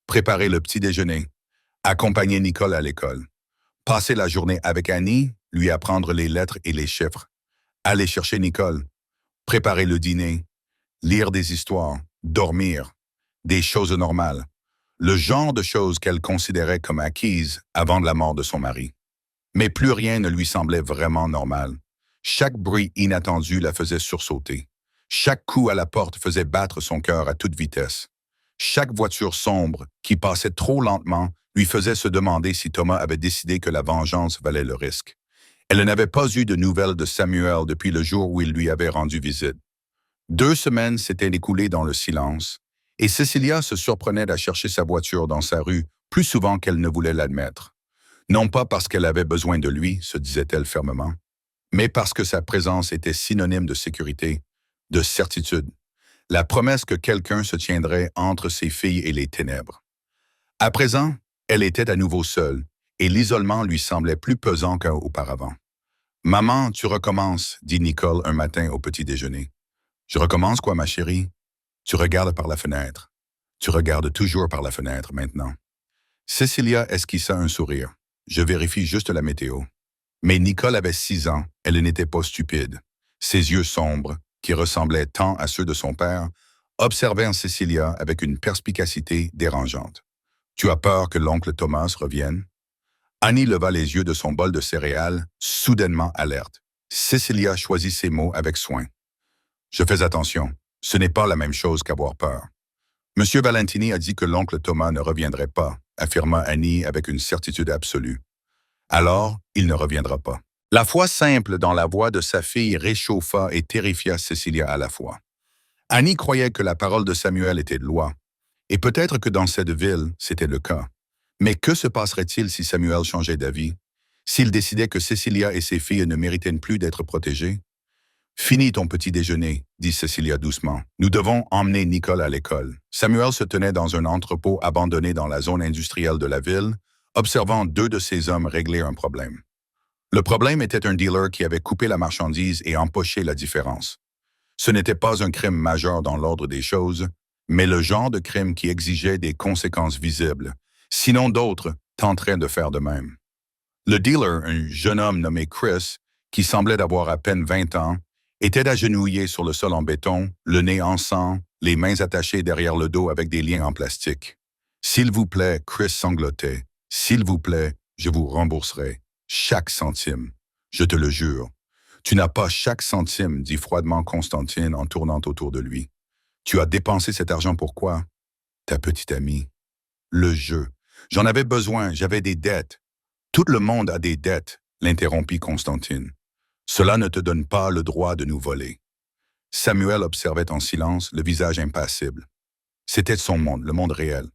préparer le petit déjeuner, accompagner Nicole à l'école, passer la journée avec Annie, lui apprendre les lettres et les chiffres, aller chercher Nicole, préparer le dîner, lire des histoires, dormir, des choses normales, le genre de choses qu'elle considérait comme acquises avant la mort de son mari. Mais plus rien ne lui semblait vraiment normal. Chaque bruit inattendu la faisait sursauter. Chaque coup à la porte faisait battre son cœur à toute vitesse. Chaque voiture sombre, qui passait trop lentement, lui faisait se demander si Thomas avait décidé que la vengeance valait le risque. Elle n'avait pas eu de nouvelles de Samuel depuis le jour où il lui avait rendu visite. 2 semaines s'étaient écoulées dans le silence, et Cecilia se surprenait à chercher sa voiture dans sa rue plus souvent qu'elle ne voulait l'admettre. Non pas parce qu'elle avait besoin de lui, se disait-elle fermement, mais parce que sa présence était synonyme de sécurité, de certitude, la promesse que quelqu'un se tiendrait entre ses filles et les ténèbres. À présent, elle était à nouveau seule, et l'isolement lui semblait plus pesant qu'auparavant. « Maman, tu recommences, » dit Nicole un matin au petit déjeuner. « Je recommence quoi, ma chérie? Tu regardes par la fenêtre. Tu regardes toujours par la fenêtre maintenant. » Cecilia esquissa un sourire. « Je vérifie juste la météo. » Mais Nicole avait 6 ans, elle n'était pas stupide. Ses yeux sombres, qui ressemblaient tant à ceux de son père, observaient Cecilia avec une perspicacité dérangeante. « Tu as peur que l'oncle Thomas revienne? » Annie leva les yeux de son bol de céréales, soudainement alerte. Cecilia choisit ses mots avec soin. « Je fais attention, ce n'est pas la même chose qu'avoir peur. » « Monsieur Valentini a dit que l'oncle Thomas ne reviendrait pas, » affirma Annie avec une certitude absolue. « Alors, il ne reviendra pas. » La foi simple dans la voix de sa fille réchauffa et terrifia Cecilia à la fois. Annie croyait que la parole de Samuel était de loi, et peut-être que dans cette ville, c'était le cas. Mais que se passerait-il si Samuel changeait d'avis? S'il décidait que Cecilia et ses filles ne méritaient plus d'être protégées? « Finis ton petit déjeuner, » dit Cecilia doucement. « Nous devons emmener Nicole à l'école. » Samuel se tenait dans un entrepôt abandonné dans la zone industrielle de la ville, observant 2 de ses hommes régler un problème. Le problème était un dealer qui avait coupé la marchandise et empoché la différence. Ce n'était pas un crime majeur dans l'ordre des choses, mais le genre de crime qui exigeait des conséquences visibles, sinon d'autres tenteraient de faire de même. Le dealer, un jeune homme nommé Chris, qui semblait avoir à peine 20 ans, était agenouillé sur le sol en béton, le nez en sang, les mains attachées derrière le dos avec des liens en plastique. « S'il vous plaît, » Chris sanglotait, « s'il vous plaît, je vous rembourserai. Chaque centime. Je te le jure. » « Tu n'as pas chaque centime, » dit froidement Constantine en tournant autour de lui. « Tu as dépensé cet argent pour quoi? » « Ta petite amie. »« Le jeu. J'en avais besoin, j'avais des dettes. »« Tout le monde a des dettes, » l'interrompit Constantine. « Cela ne te donne pas le droit de nous voler. » Samuel observait en silence, le visage impassible. C'était son monde, le monde réel.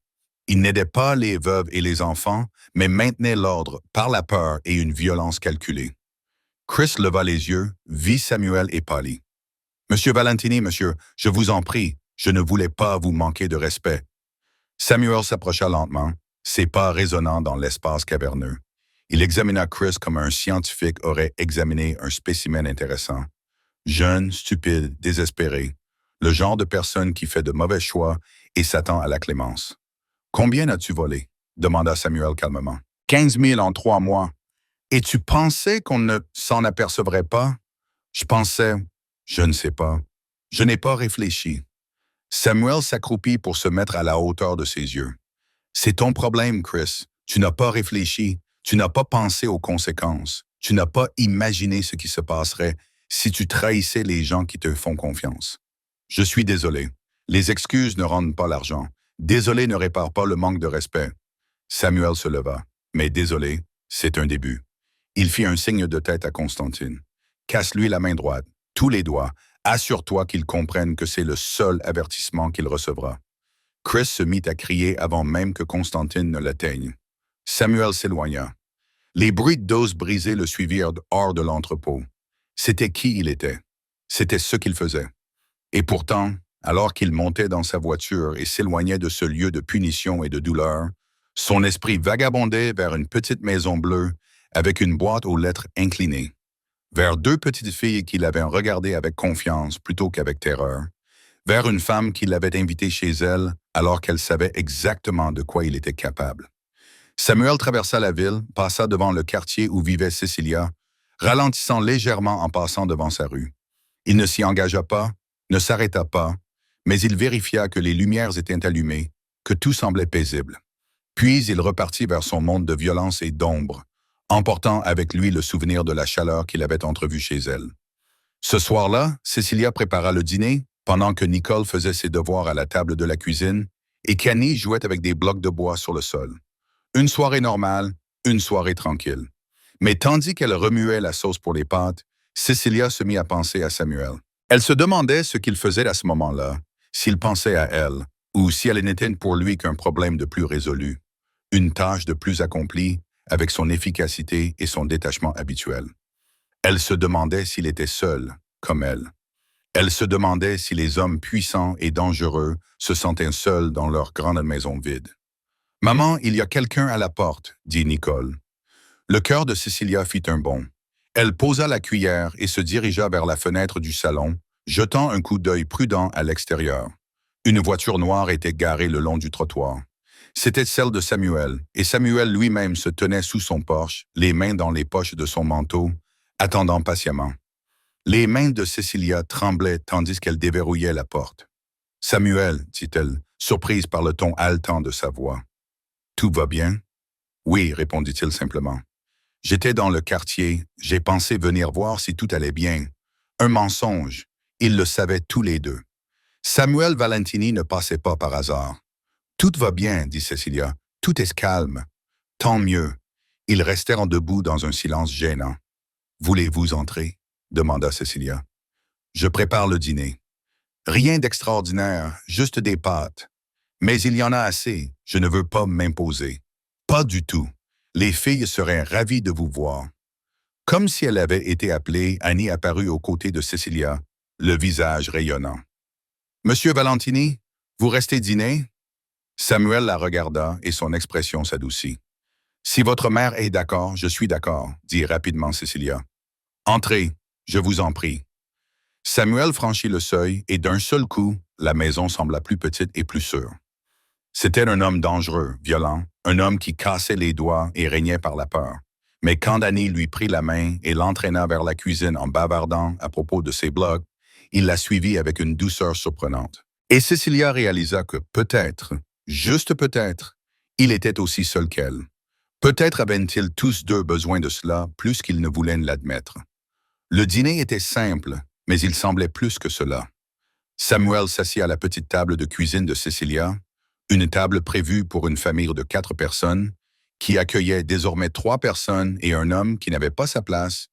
Il n'aidait pas les veuves et les enfants, mais maintenait l'ordre par la peur et une violence calculée. Chris leva les yeux, vit Samuel et pâlit. « Monsieur Valentini, monsieur, je vous en prie, je ne voulais pas vous manquer de respect. » Samuel s'approcha lentement, ses pas résonnant dans l'espace caverneux. Il examina Chris comme un scientifique aurait examiné un spécimen intéressant. Jeune, stupide, désespéré, le genre de personne qui fait de mauvais choix et s'attend à la clémence. « Combien as-tu volé? » demanda Samuel calmement. « 15 000 en 3 mois. Et tu pensais qu'on ne s'en apercevrait pas? » Je pensais, je ne sais pas. Je n'ai pas réfléchi. Samuel s'accroupit pour se mettre à la hauteur de ses yeux. C'est ton problème, Chris. Tu n'as pas réfléchi. Tu n'as pas pensé aux conséquences. Tu n'as pas imaginé ce qui se passerait si tu trahissais les gens qui te font confiance. Je suis désolé. Les excuses ne rendent pas l'argent. Désolé ne répare pas le manque de respect. Samuel se leva. Mais désolé, c'est un début. Il fit un signe de tête à Constantine. Casse-lui la main droite, tous les doigts. Assure-toi qu'il comprenne que c'est le seul avertissement qu'il recevra. Chris se mit à crier avant même que Constantine ne l'atteigne. Samuel s'éloigna. Les bruits d'os brisés le suivirent hors de l'entrepôt. C'était qui il était. C'était ce qu'il faisait. Et pourtant, alors qu'il montait dans sa voiture et s'éloignait de ce lieu de punition et de douleur, son esprit vagabondait vers une petite maison bleue avec une boîte aux lettres inclinées, vers 2 petites filles qui l'avaient regardé avec confiance plutôt qu'avec terreur, vers une femme qui l'avait invité chez elle alors qu'elle savait exactement de quoi il était capable. Samuel traversa la ville, passa devant le quartier où vivait Cecilia, ralentissant légèrement en passant devant sa rue. Il ne s'y engagea pas, ne s'arrêta pas, mais il vérifia que les lumières étaient allumées, que tout semblait paisible. Puis il repartit vers son monde de violence et d'ombre, emportant avec lui le souvenir de la chaleur qu'il avait entrevue chez elle. Ce soir-là, Cecilia prépara le dîner, pendant que Nicole faisait ses devoirs à la table de la cuisine et qu'Annie jouait avec des blocs de bois sur le sol. Une soirée normale, une soirée tranquille. Mais tandis qu'elle remuait la sauce pour les pâtes, Cecilia se mit à penser à Samuel. Elle se demandait ce qu'il faisait à ce moment-là, s'il pensait à elle, ou si elle n'était pour lui qu'un problème de plus résolu, une tâche de plus accomplie avec son efficacité et son détachement habituel. Elle se demandait s'il était seul, comme elle. Elle se demandait si les hommes puissants et dangereux se sentaient seuls dans leur grande maison vide. « Maman, il y a quelqu'un à la porte, » dit Nicole. Le cœur de Cecilia fit un bond. Elle posa la cuillère et se dirigea vers la fenêtre du salon, jetant un coup d'œil prudent à l'extérieur. Une voiture noire était garée le long du trottoir. C'était celle de Samuel, et Samuel lui-même se tenait sous son porche, les mains dans les poches de son manteau, attendant patiemment. Les mains de Cecilia tremblaient tandis qu'elle déverrouillait la porte. « Samuel, dit-elle, surprise par le ton haletant de sa voix. « Tout va bien? »« Oui, répondit-il simplement. J'étais dans le quartier, j'ai pensé venir voir si tout allait bien. Un mensonge, ils le savaient tous les deux. Samuel Valentini ne passait pas par hasard. « Tout va bien, dit Cecilia, tout est calme. Tant mieux. » Ils restèrent debout dans un silence gênant. « Voulez-vous entrer ?» demanda Cecilia. « Je prépare le dîner. »« Rien d'extraordinaire, juste des pâtes. Mais il y en a assez, je ne veux pas m'imposer. »« Pas du tout. Les filles seraient ravies de vous voir. » Comme si elle avait été appelée, Annie apparut aux côtés de Cecilia, le visage rayonnant. « Monsieur Valentini, vous restez dîner ?» Samuel la regarda et son expression s'adoucit. « Si votre mère est d'accord, je suis d'accord, » dit rapidement Cecilia. « Entrez, je vous en prie. » Samuel franchit le seuil et d'un seul coup, la maison sembla plus petite et plus sûre. C'était un homme dangereux, violent, un homme qui cassait les doigts et régnait par la peur. Mais quand Annie lui prit la main et l'entraîna vers la cuisine en bavardant à propos de ses blocs, il la suivit avec une douceur surprenante. Et Cecilia réalisa que peut-être, juste peut-être, il était aussi seul qu'elle. Peut-être avaient-ils tous deux besoin de cela plus qu'ils ne voulaient l'admettre. Le dîner était simple, mais il semblait plus que cela. Samuel s'assit à la petite table de cuisine de Cecilia, une table prévue pour une famille de 4 personnes, qui accueillait désormais 3 personnes et un homme qui n'avait pas sa place,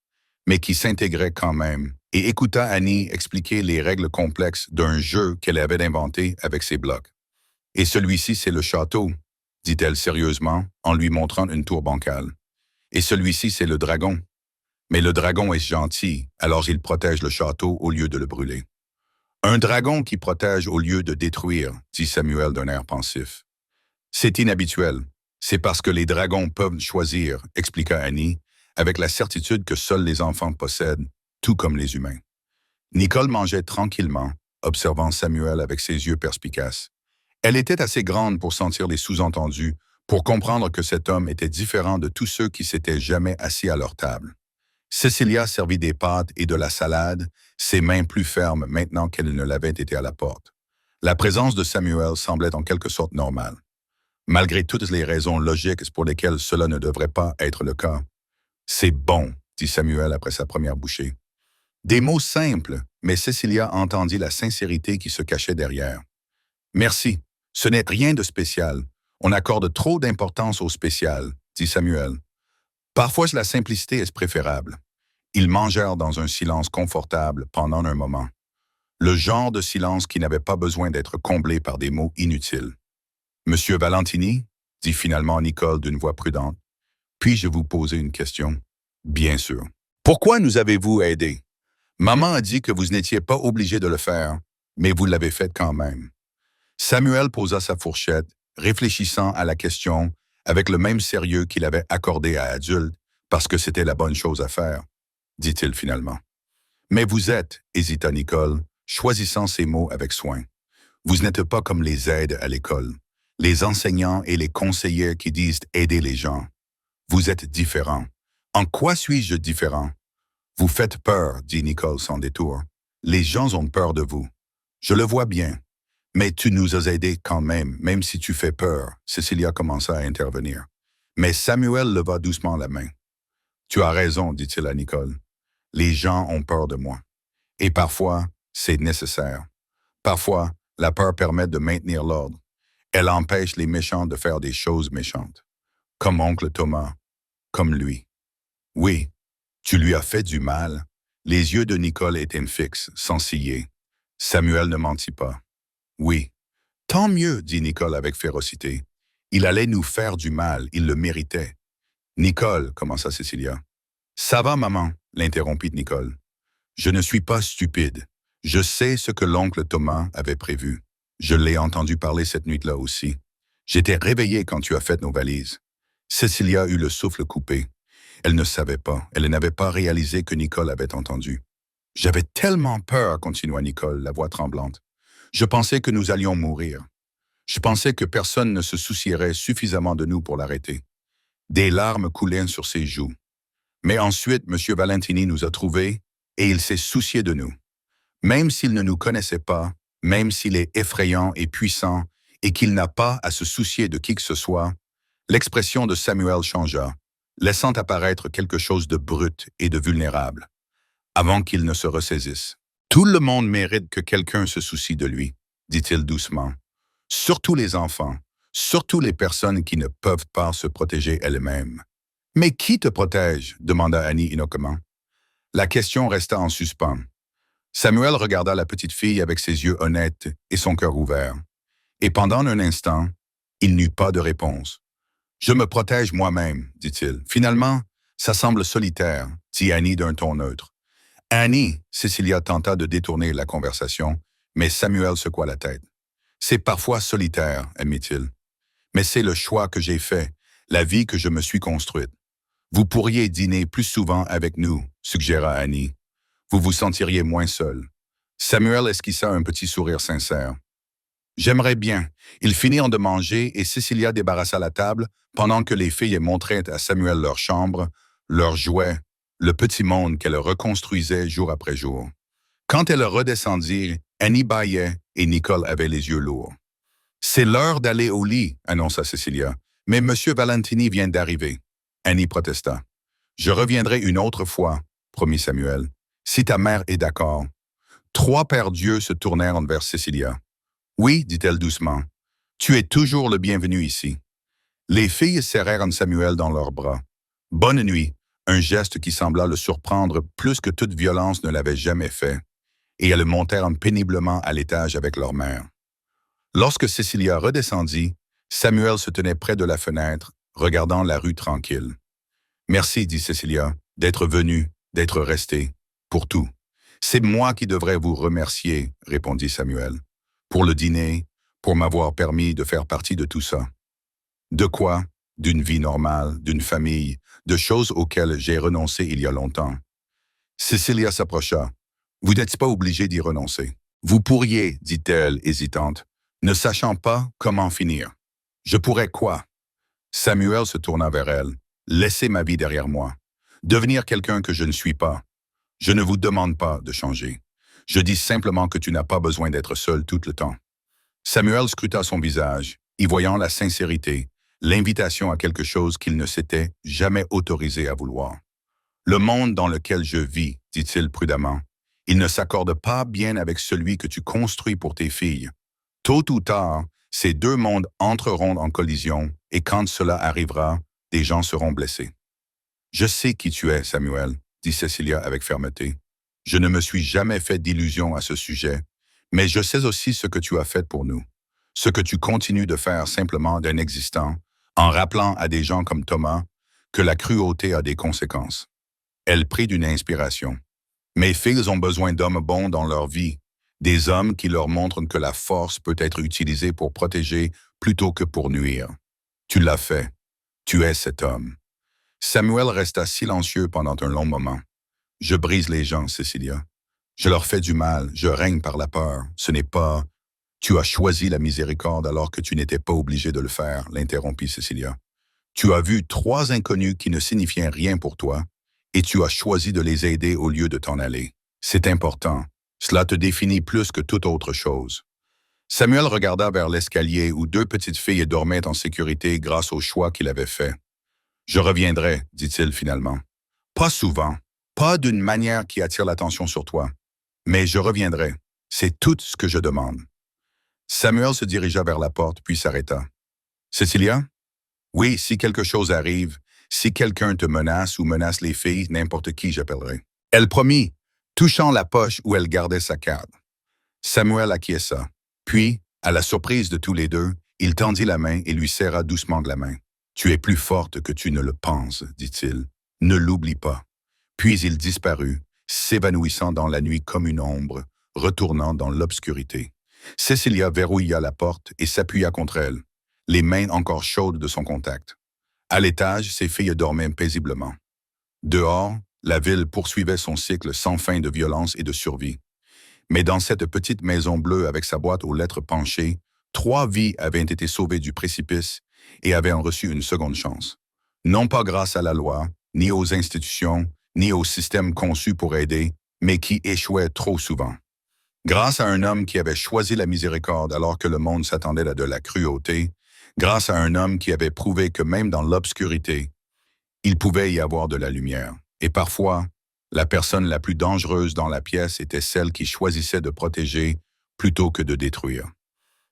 mais qui s'intégrait quand même, et écouta Annie expliquer les règles complexes d'un jeu qu'elle avait inventé avec ses blocs. « Et celui-ci, c'est le château, » dit-elle sérieusement, en lui montrant une tour bancale. « Et celui-ci, c'est le dragon. Mais le dragon est gentil, alors il protège le château au lieu de le brûler. »« Un dragon qui protège au lieu de détruire, » dit Samuel d'un air pensif. « C'est inhabituel. C'est parce que les dragons peuvent choisir, » expliqua Annie, avec la certitude que seuls les enfants possèdent, tout comme les humains. Nicole mangeait tranquillement, observant Samuel avec ses yeux perspicaces. Elle était assez grande pour sentir les sous-entendus, pour comprendre que cet homme était différent de tous ceux qui s'étaient jamais assis à leur table. Cecilia servit des pâtes et de la salade, ses mains plus fermes maintenant qu'elles ne l'avaient été à la porte. La présence de Samuel semblait en quelque sorte normale, malgré toutes les raisons logiques pour lesquelles cela ne devrait pas être le cas. « C'est bon, » dit Samuel après sa première bouchée. Des mots simples, mais Cecilia entendit la sincérité qui se cachait derrière. « Merci, ce n'est rien de spécial. On accorde trop d'importance au spécial, » dit Samuel. « Parfois, la simplicité est préférable. » Ils mangèrent dans un silence confortable pendant un moment. Le genre de silence qui n'avait pas besoin d'être comblé par des mots inutiles. « Monsieur Valentini, » dit finalement Nicole d'une voix prudente, « puis-je vous poser une question? »« Bien sûr. »« Pourquoi nous avez-vous aidé? Maman a dit que vous n'étiez pas obligé de le faire, mais vous l'avez fait quand même. » Samuel posa sa fourchette, réfléchissant à la question avec le même sérieux qu'il avait accordé à adulte, parce que c'était la bonne chose à faire, dit-il finalement. « Mais vous êtes, » hésita Nicole, choisissant ses mots avec soin. « Vous n'êtes pas comme les aides à l'école, les enseignants et les conseillers qui disent aider les gens. Vous êtes différent. En quoi suis-je différent? » « Vous faites peur, » dit Nicole sans détour. « Les gens ont peur de vous. Je le vois bien. Mais tu nous as aidés quand même si tu fais peur. » Cecilia commença à intervenir. Mais Samuel leva doucement la main. Tu as raison, dit-il à Nicole. Les gens ont peur de moi. Et parfois, c'est nécessaire. Parfois, la peur permet de maintenir l'ordre. Elle empêche les méchants de faire des choses méchantes. Comme oncle Thomas, comme lui. Oui, tu lui as fait du mal. Les yeux de Nicole étaient fixes, sans ciller. Samuel ne mentit pas. Oui. Tant mieux, dit Nicole avec férocité. Il allait nous faire du mal, il le méritait. Nicole, commença Cécilia. Ça va, maman, l'interrompit Nicole. Je ne suis pas stupide. Je sais ce que l'oncle Thomas avait prévu. Je l'ai entendu parler cette nuit-là aussi. J'étais réveillée quand tu as fait nos valises. Cécilia eut le souffle coupé. Elle ne savait pas, elle n'avait pas réalisé que Nicole avait entendu. J'avais tellement peur, continua Nicole, la voix tremblante. Je pensais que nous allions mourir. Je pensais que personne ne se soucierait suffisamment de nous pour l'arrêter. Des larmes coulaient sur ses joues. Mais ensuite, M. Valentini nous a trouvés et il s'est soucié de nous. Même s'il ne nous connaissait pas, même s'il est effrayant et puissant et qu'il n'a pas à se soucier de qui que ce soit, l'expression de Samuel changea, laissant apparaître quelque chose de brut et de vulnérable, avant qu'il ne se ressaisisse. Tout le monde mérite que quelqu'un se soucie de lui, dit-il doucement. Surtout les enfants, surtout les personnes qui ne peuvent pas se protéger elles-mêmes. Mais qui te protège? Demanda Annie innocemment. La question resta en suspens. Samuel regarda la petite fille avec ses yeux honnêtes et son cœur ouvert. Et pendant un instant, il n'eut pas de réponse. Je me protège moi-même, dit-il. Finalement, ça semble solitaire, dit Annie d'un ton neutre. Annie, Cécilia tenta de détourner la conversation, mais Samuel secoua la tête. C'est parfois solitaire, admit-il. Mais c'est le choix que j'ai fait, la vie que je me suis construite. Vous pourriez dîner plus souvent avec nous, suggéra Annie. Vous vous sentiriez moins seul. Samuel esquissa un petit sourire sincère. J'aimerais bien. Ils finirent de manger et Cécilia débarrassa la table pendant que les filles montraient à Samuel leur chambre, leurs jouets, le petit monde qu'elles reconstruisaient jour après jour. Quand elles redescendirent, Annie bâillait et Nicole avait les yeux lourds. « C'est l'heure d'aller au lit, annonça Cécilia. Mais M. Valentini vient d'arriver. Annie protesta. « Je reviendrai une autre fois, promit Samuel, si ta mère est d'accord. » Trois paires d'yeux se tournèrent vers Cécilia. « Oui, dit-elle doucement, tu es toujours le bienvenu ici. » Les filles serrèrent Samuel dans leurs bras. « Bonne nuit », un geste qui sembla le surprendre plus que toute violence ne l'avait jamais fait, et elles montèrent péniblement à l'étage avec leur mère. Lorsque Cécilia redescendit, Samuel se tenait près de la fenêtre, regardant la rue tranquille. « Merci, dit Cécilia, d'être venu, d'être resté, pour tout. »« C'est moi qui devrais vous remercier, » répondit Samuel. « Pour le dîner, pour m'avoir permis de faire partie de tout ça. »« De quoi? D'une vie normale, d'une famille, de choses auxquelles j'ai renoncé il y a longtemps. » Cécilia s'approcha. « Vous n'êtes pas obligé d'y renoncer. »« Vous pourriez, dit-elle, hésitante, ne sachant pas comment finir. »« Je pourrais quoi? » Samuel se tourna vers elle. « Laisser ma vie derrière moi. Devenir quelqu'un que je ne suis pas. Je ne vous demande pas de changer. Je dis simplement que tu n'as pas besoin d'être seul tout le temps. » Samuel scruta son visage, y voyant la sincérité, l'invitation à quelque chose qu'il ne s'était jamais autorisé à vouloir. « Le monde dans lequel je vis, dit-il prudemment, il ne s'accorde pas bien avec celui que tu construis pour tes filles. Tôt ou tard, ces deux mondes entreront en collision et quand cela arrivera, des gens seront blessés. »« Je sais qui tu es, Samuel, » dit Cécilia avec fermeté. « Je ne me suis jamais fait d'illusions à ce sujet, mais je sais aussi ce que tu as fait pour nous, ce que tu continues de faire simplement d'un existant, en rappelant à des gens comme Thomas que la cruauté a des conséquences. » Elle prit d'une inspiration. « Mes filles ont besoin d'hommes bons dans leur vie, des hommes qui leur montrent que la force peut être utilisée pour protéger plutôt que pour nuire. Tu l'as fait. Tu es cet homme. » Samuel resta silencieux pendant un long moment. « Je brise les gens, Cécilia. Je leur fais du mal, je règne par la peur. Ce n'est pas... » « Tu as choisi la miséricorde alors que tu n'étais pas obligé de le faire, » l'interrompit Cécilia. « Tu as vu trois inconnus qui ne signifiaient rien pour toi, et tu as choisi de les aider au lieu de t'en aller. C'est important. Cela te définit plus que toute autre chose. » Samuel regarda vers l'escalier où deux petites filles dormaient en sécurité grâce au choix qu'il avait fait. « Je reviendrai, dit-il finalement. Pas souvent, pas d'une manière qui attire l'attention sur toi. Mais je reviendrai. C'est tout ce que je demande. Samuel se dirigea vers la porte, puis s'arrêta. Cecilia? Oui, si quelque chose arrive, si quelqu'un te menace ou menace les filles, n'importe qui j'appellerai. Elle promit, touchant la poche où elle gardait sa carte. Samuel acquiesça. Puis, à la surprise de tous les deux, il tendit la main et lui serra doucement de la main. Tu es plus forte que tu ne le penses, dit-il. Ne l'oublie pas. Puis il disparut, s'évanouissant dans la nuit comme une ombre, retournant dans l'obscurité. Cecilia verrouilla la porte et s'appuya contre elle, les mains encore chaudes de son contact. À l'étage, ses filles dormaient paisiblement. Dehors, la ville poursuivait son cycle sans fin de violence et de survie. Mais dans cette petite maison bleue avec sa boîte aux lettres penchées, 3 vies avaient été sauvées du précipice et avaient reçu une seconde chance. Non pas grâce à la loi, ni aux institutions, ni au système conçu pour aider, mais qui échouait trop souvent. Grâce à un homme qui avait choisi la miséricorde alors que le monde s'attendait à de la cruauté, grâce à un homme qui avait prouvé que même dans l'obscurité, il pouvait y avoir de la lumière. Et parfois, la personne la plus dangereuse dans la pièce était celle qui choisissait de protéger plutôt que de détruire.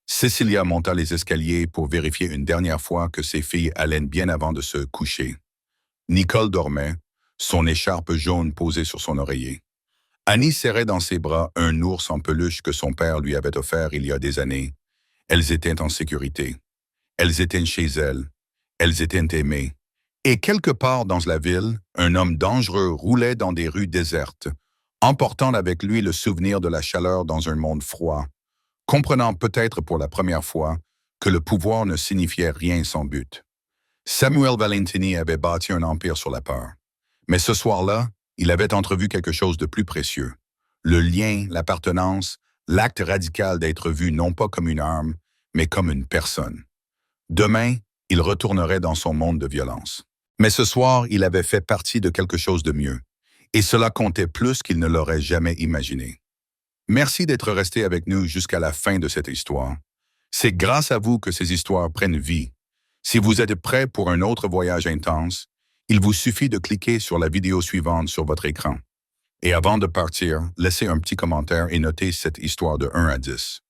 Cecilia monta les escaliers pour vérifier une dernière fois que ses filles allaient bien avant de se coucher. Nicole dormait, son écharpe jaune posée sur son oreiller. Annie serrait dans ses bras un ours en peluche que son père lui avait offert il y a des années. Elles étaient en sécurité. Elles étaient chez elles. Elles étaient aimées. Et quelque part dans la ville, un homme dangereux roulait dans des rues désertes, emportant avec lui le souvenir de la chaleur dans un monde froid, comprenant peut-être pour la première fois que le pouvoir ne signifiait rien sans but. Samuel Valentini avait bâti un empire sur la peur. Mais ce soir-là, il avait entrevu quelque chose de plus précieux. Le lien, l'appartenance, l'acte radical d'être vu non pas comme une arme, mais comme une personne. Demain, il retournerait dans son monde de violence. Mais ce soir, il avait fait partie de quelque chose de mieux. Et cela comptait plus qu'il ne l'aurait jamais imaginé. Merci d'être resté avec nous jusqu'à la fin de cette histoire. C'est grâce à vous que ces histoires prennent vie. Si vous êtes prêt pour un autre voyage intense, il vous suffit de cliquer sur la vidéo suivante sur votre écran. Et avant de partir, laissez un petit commentaire et notez cette histoire de 1 à 10.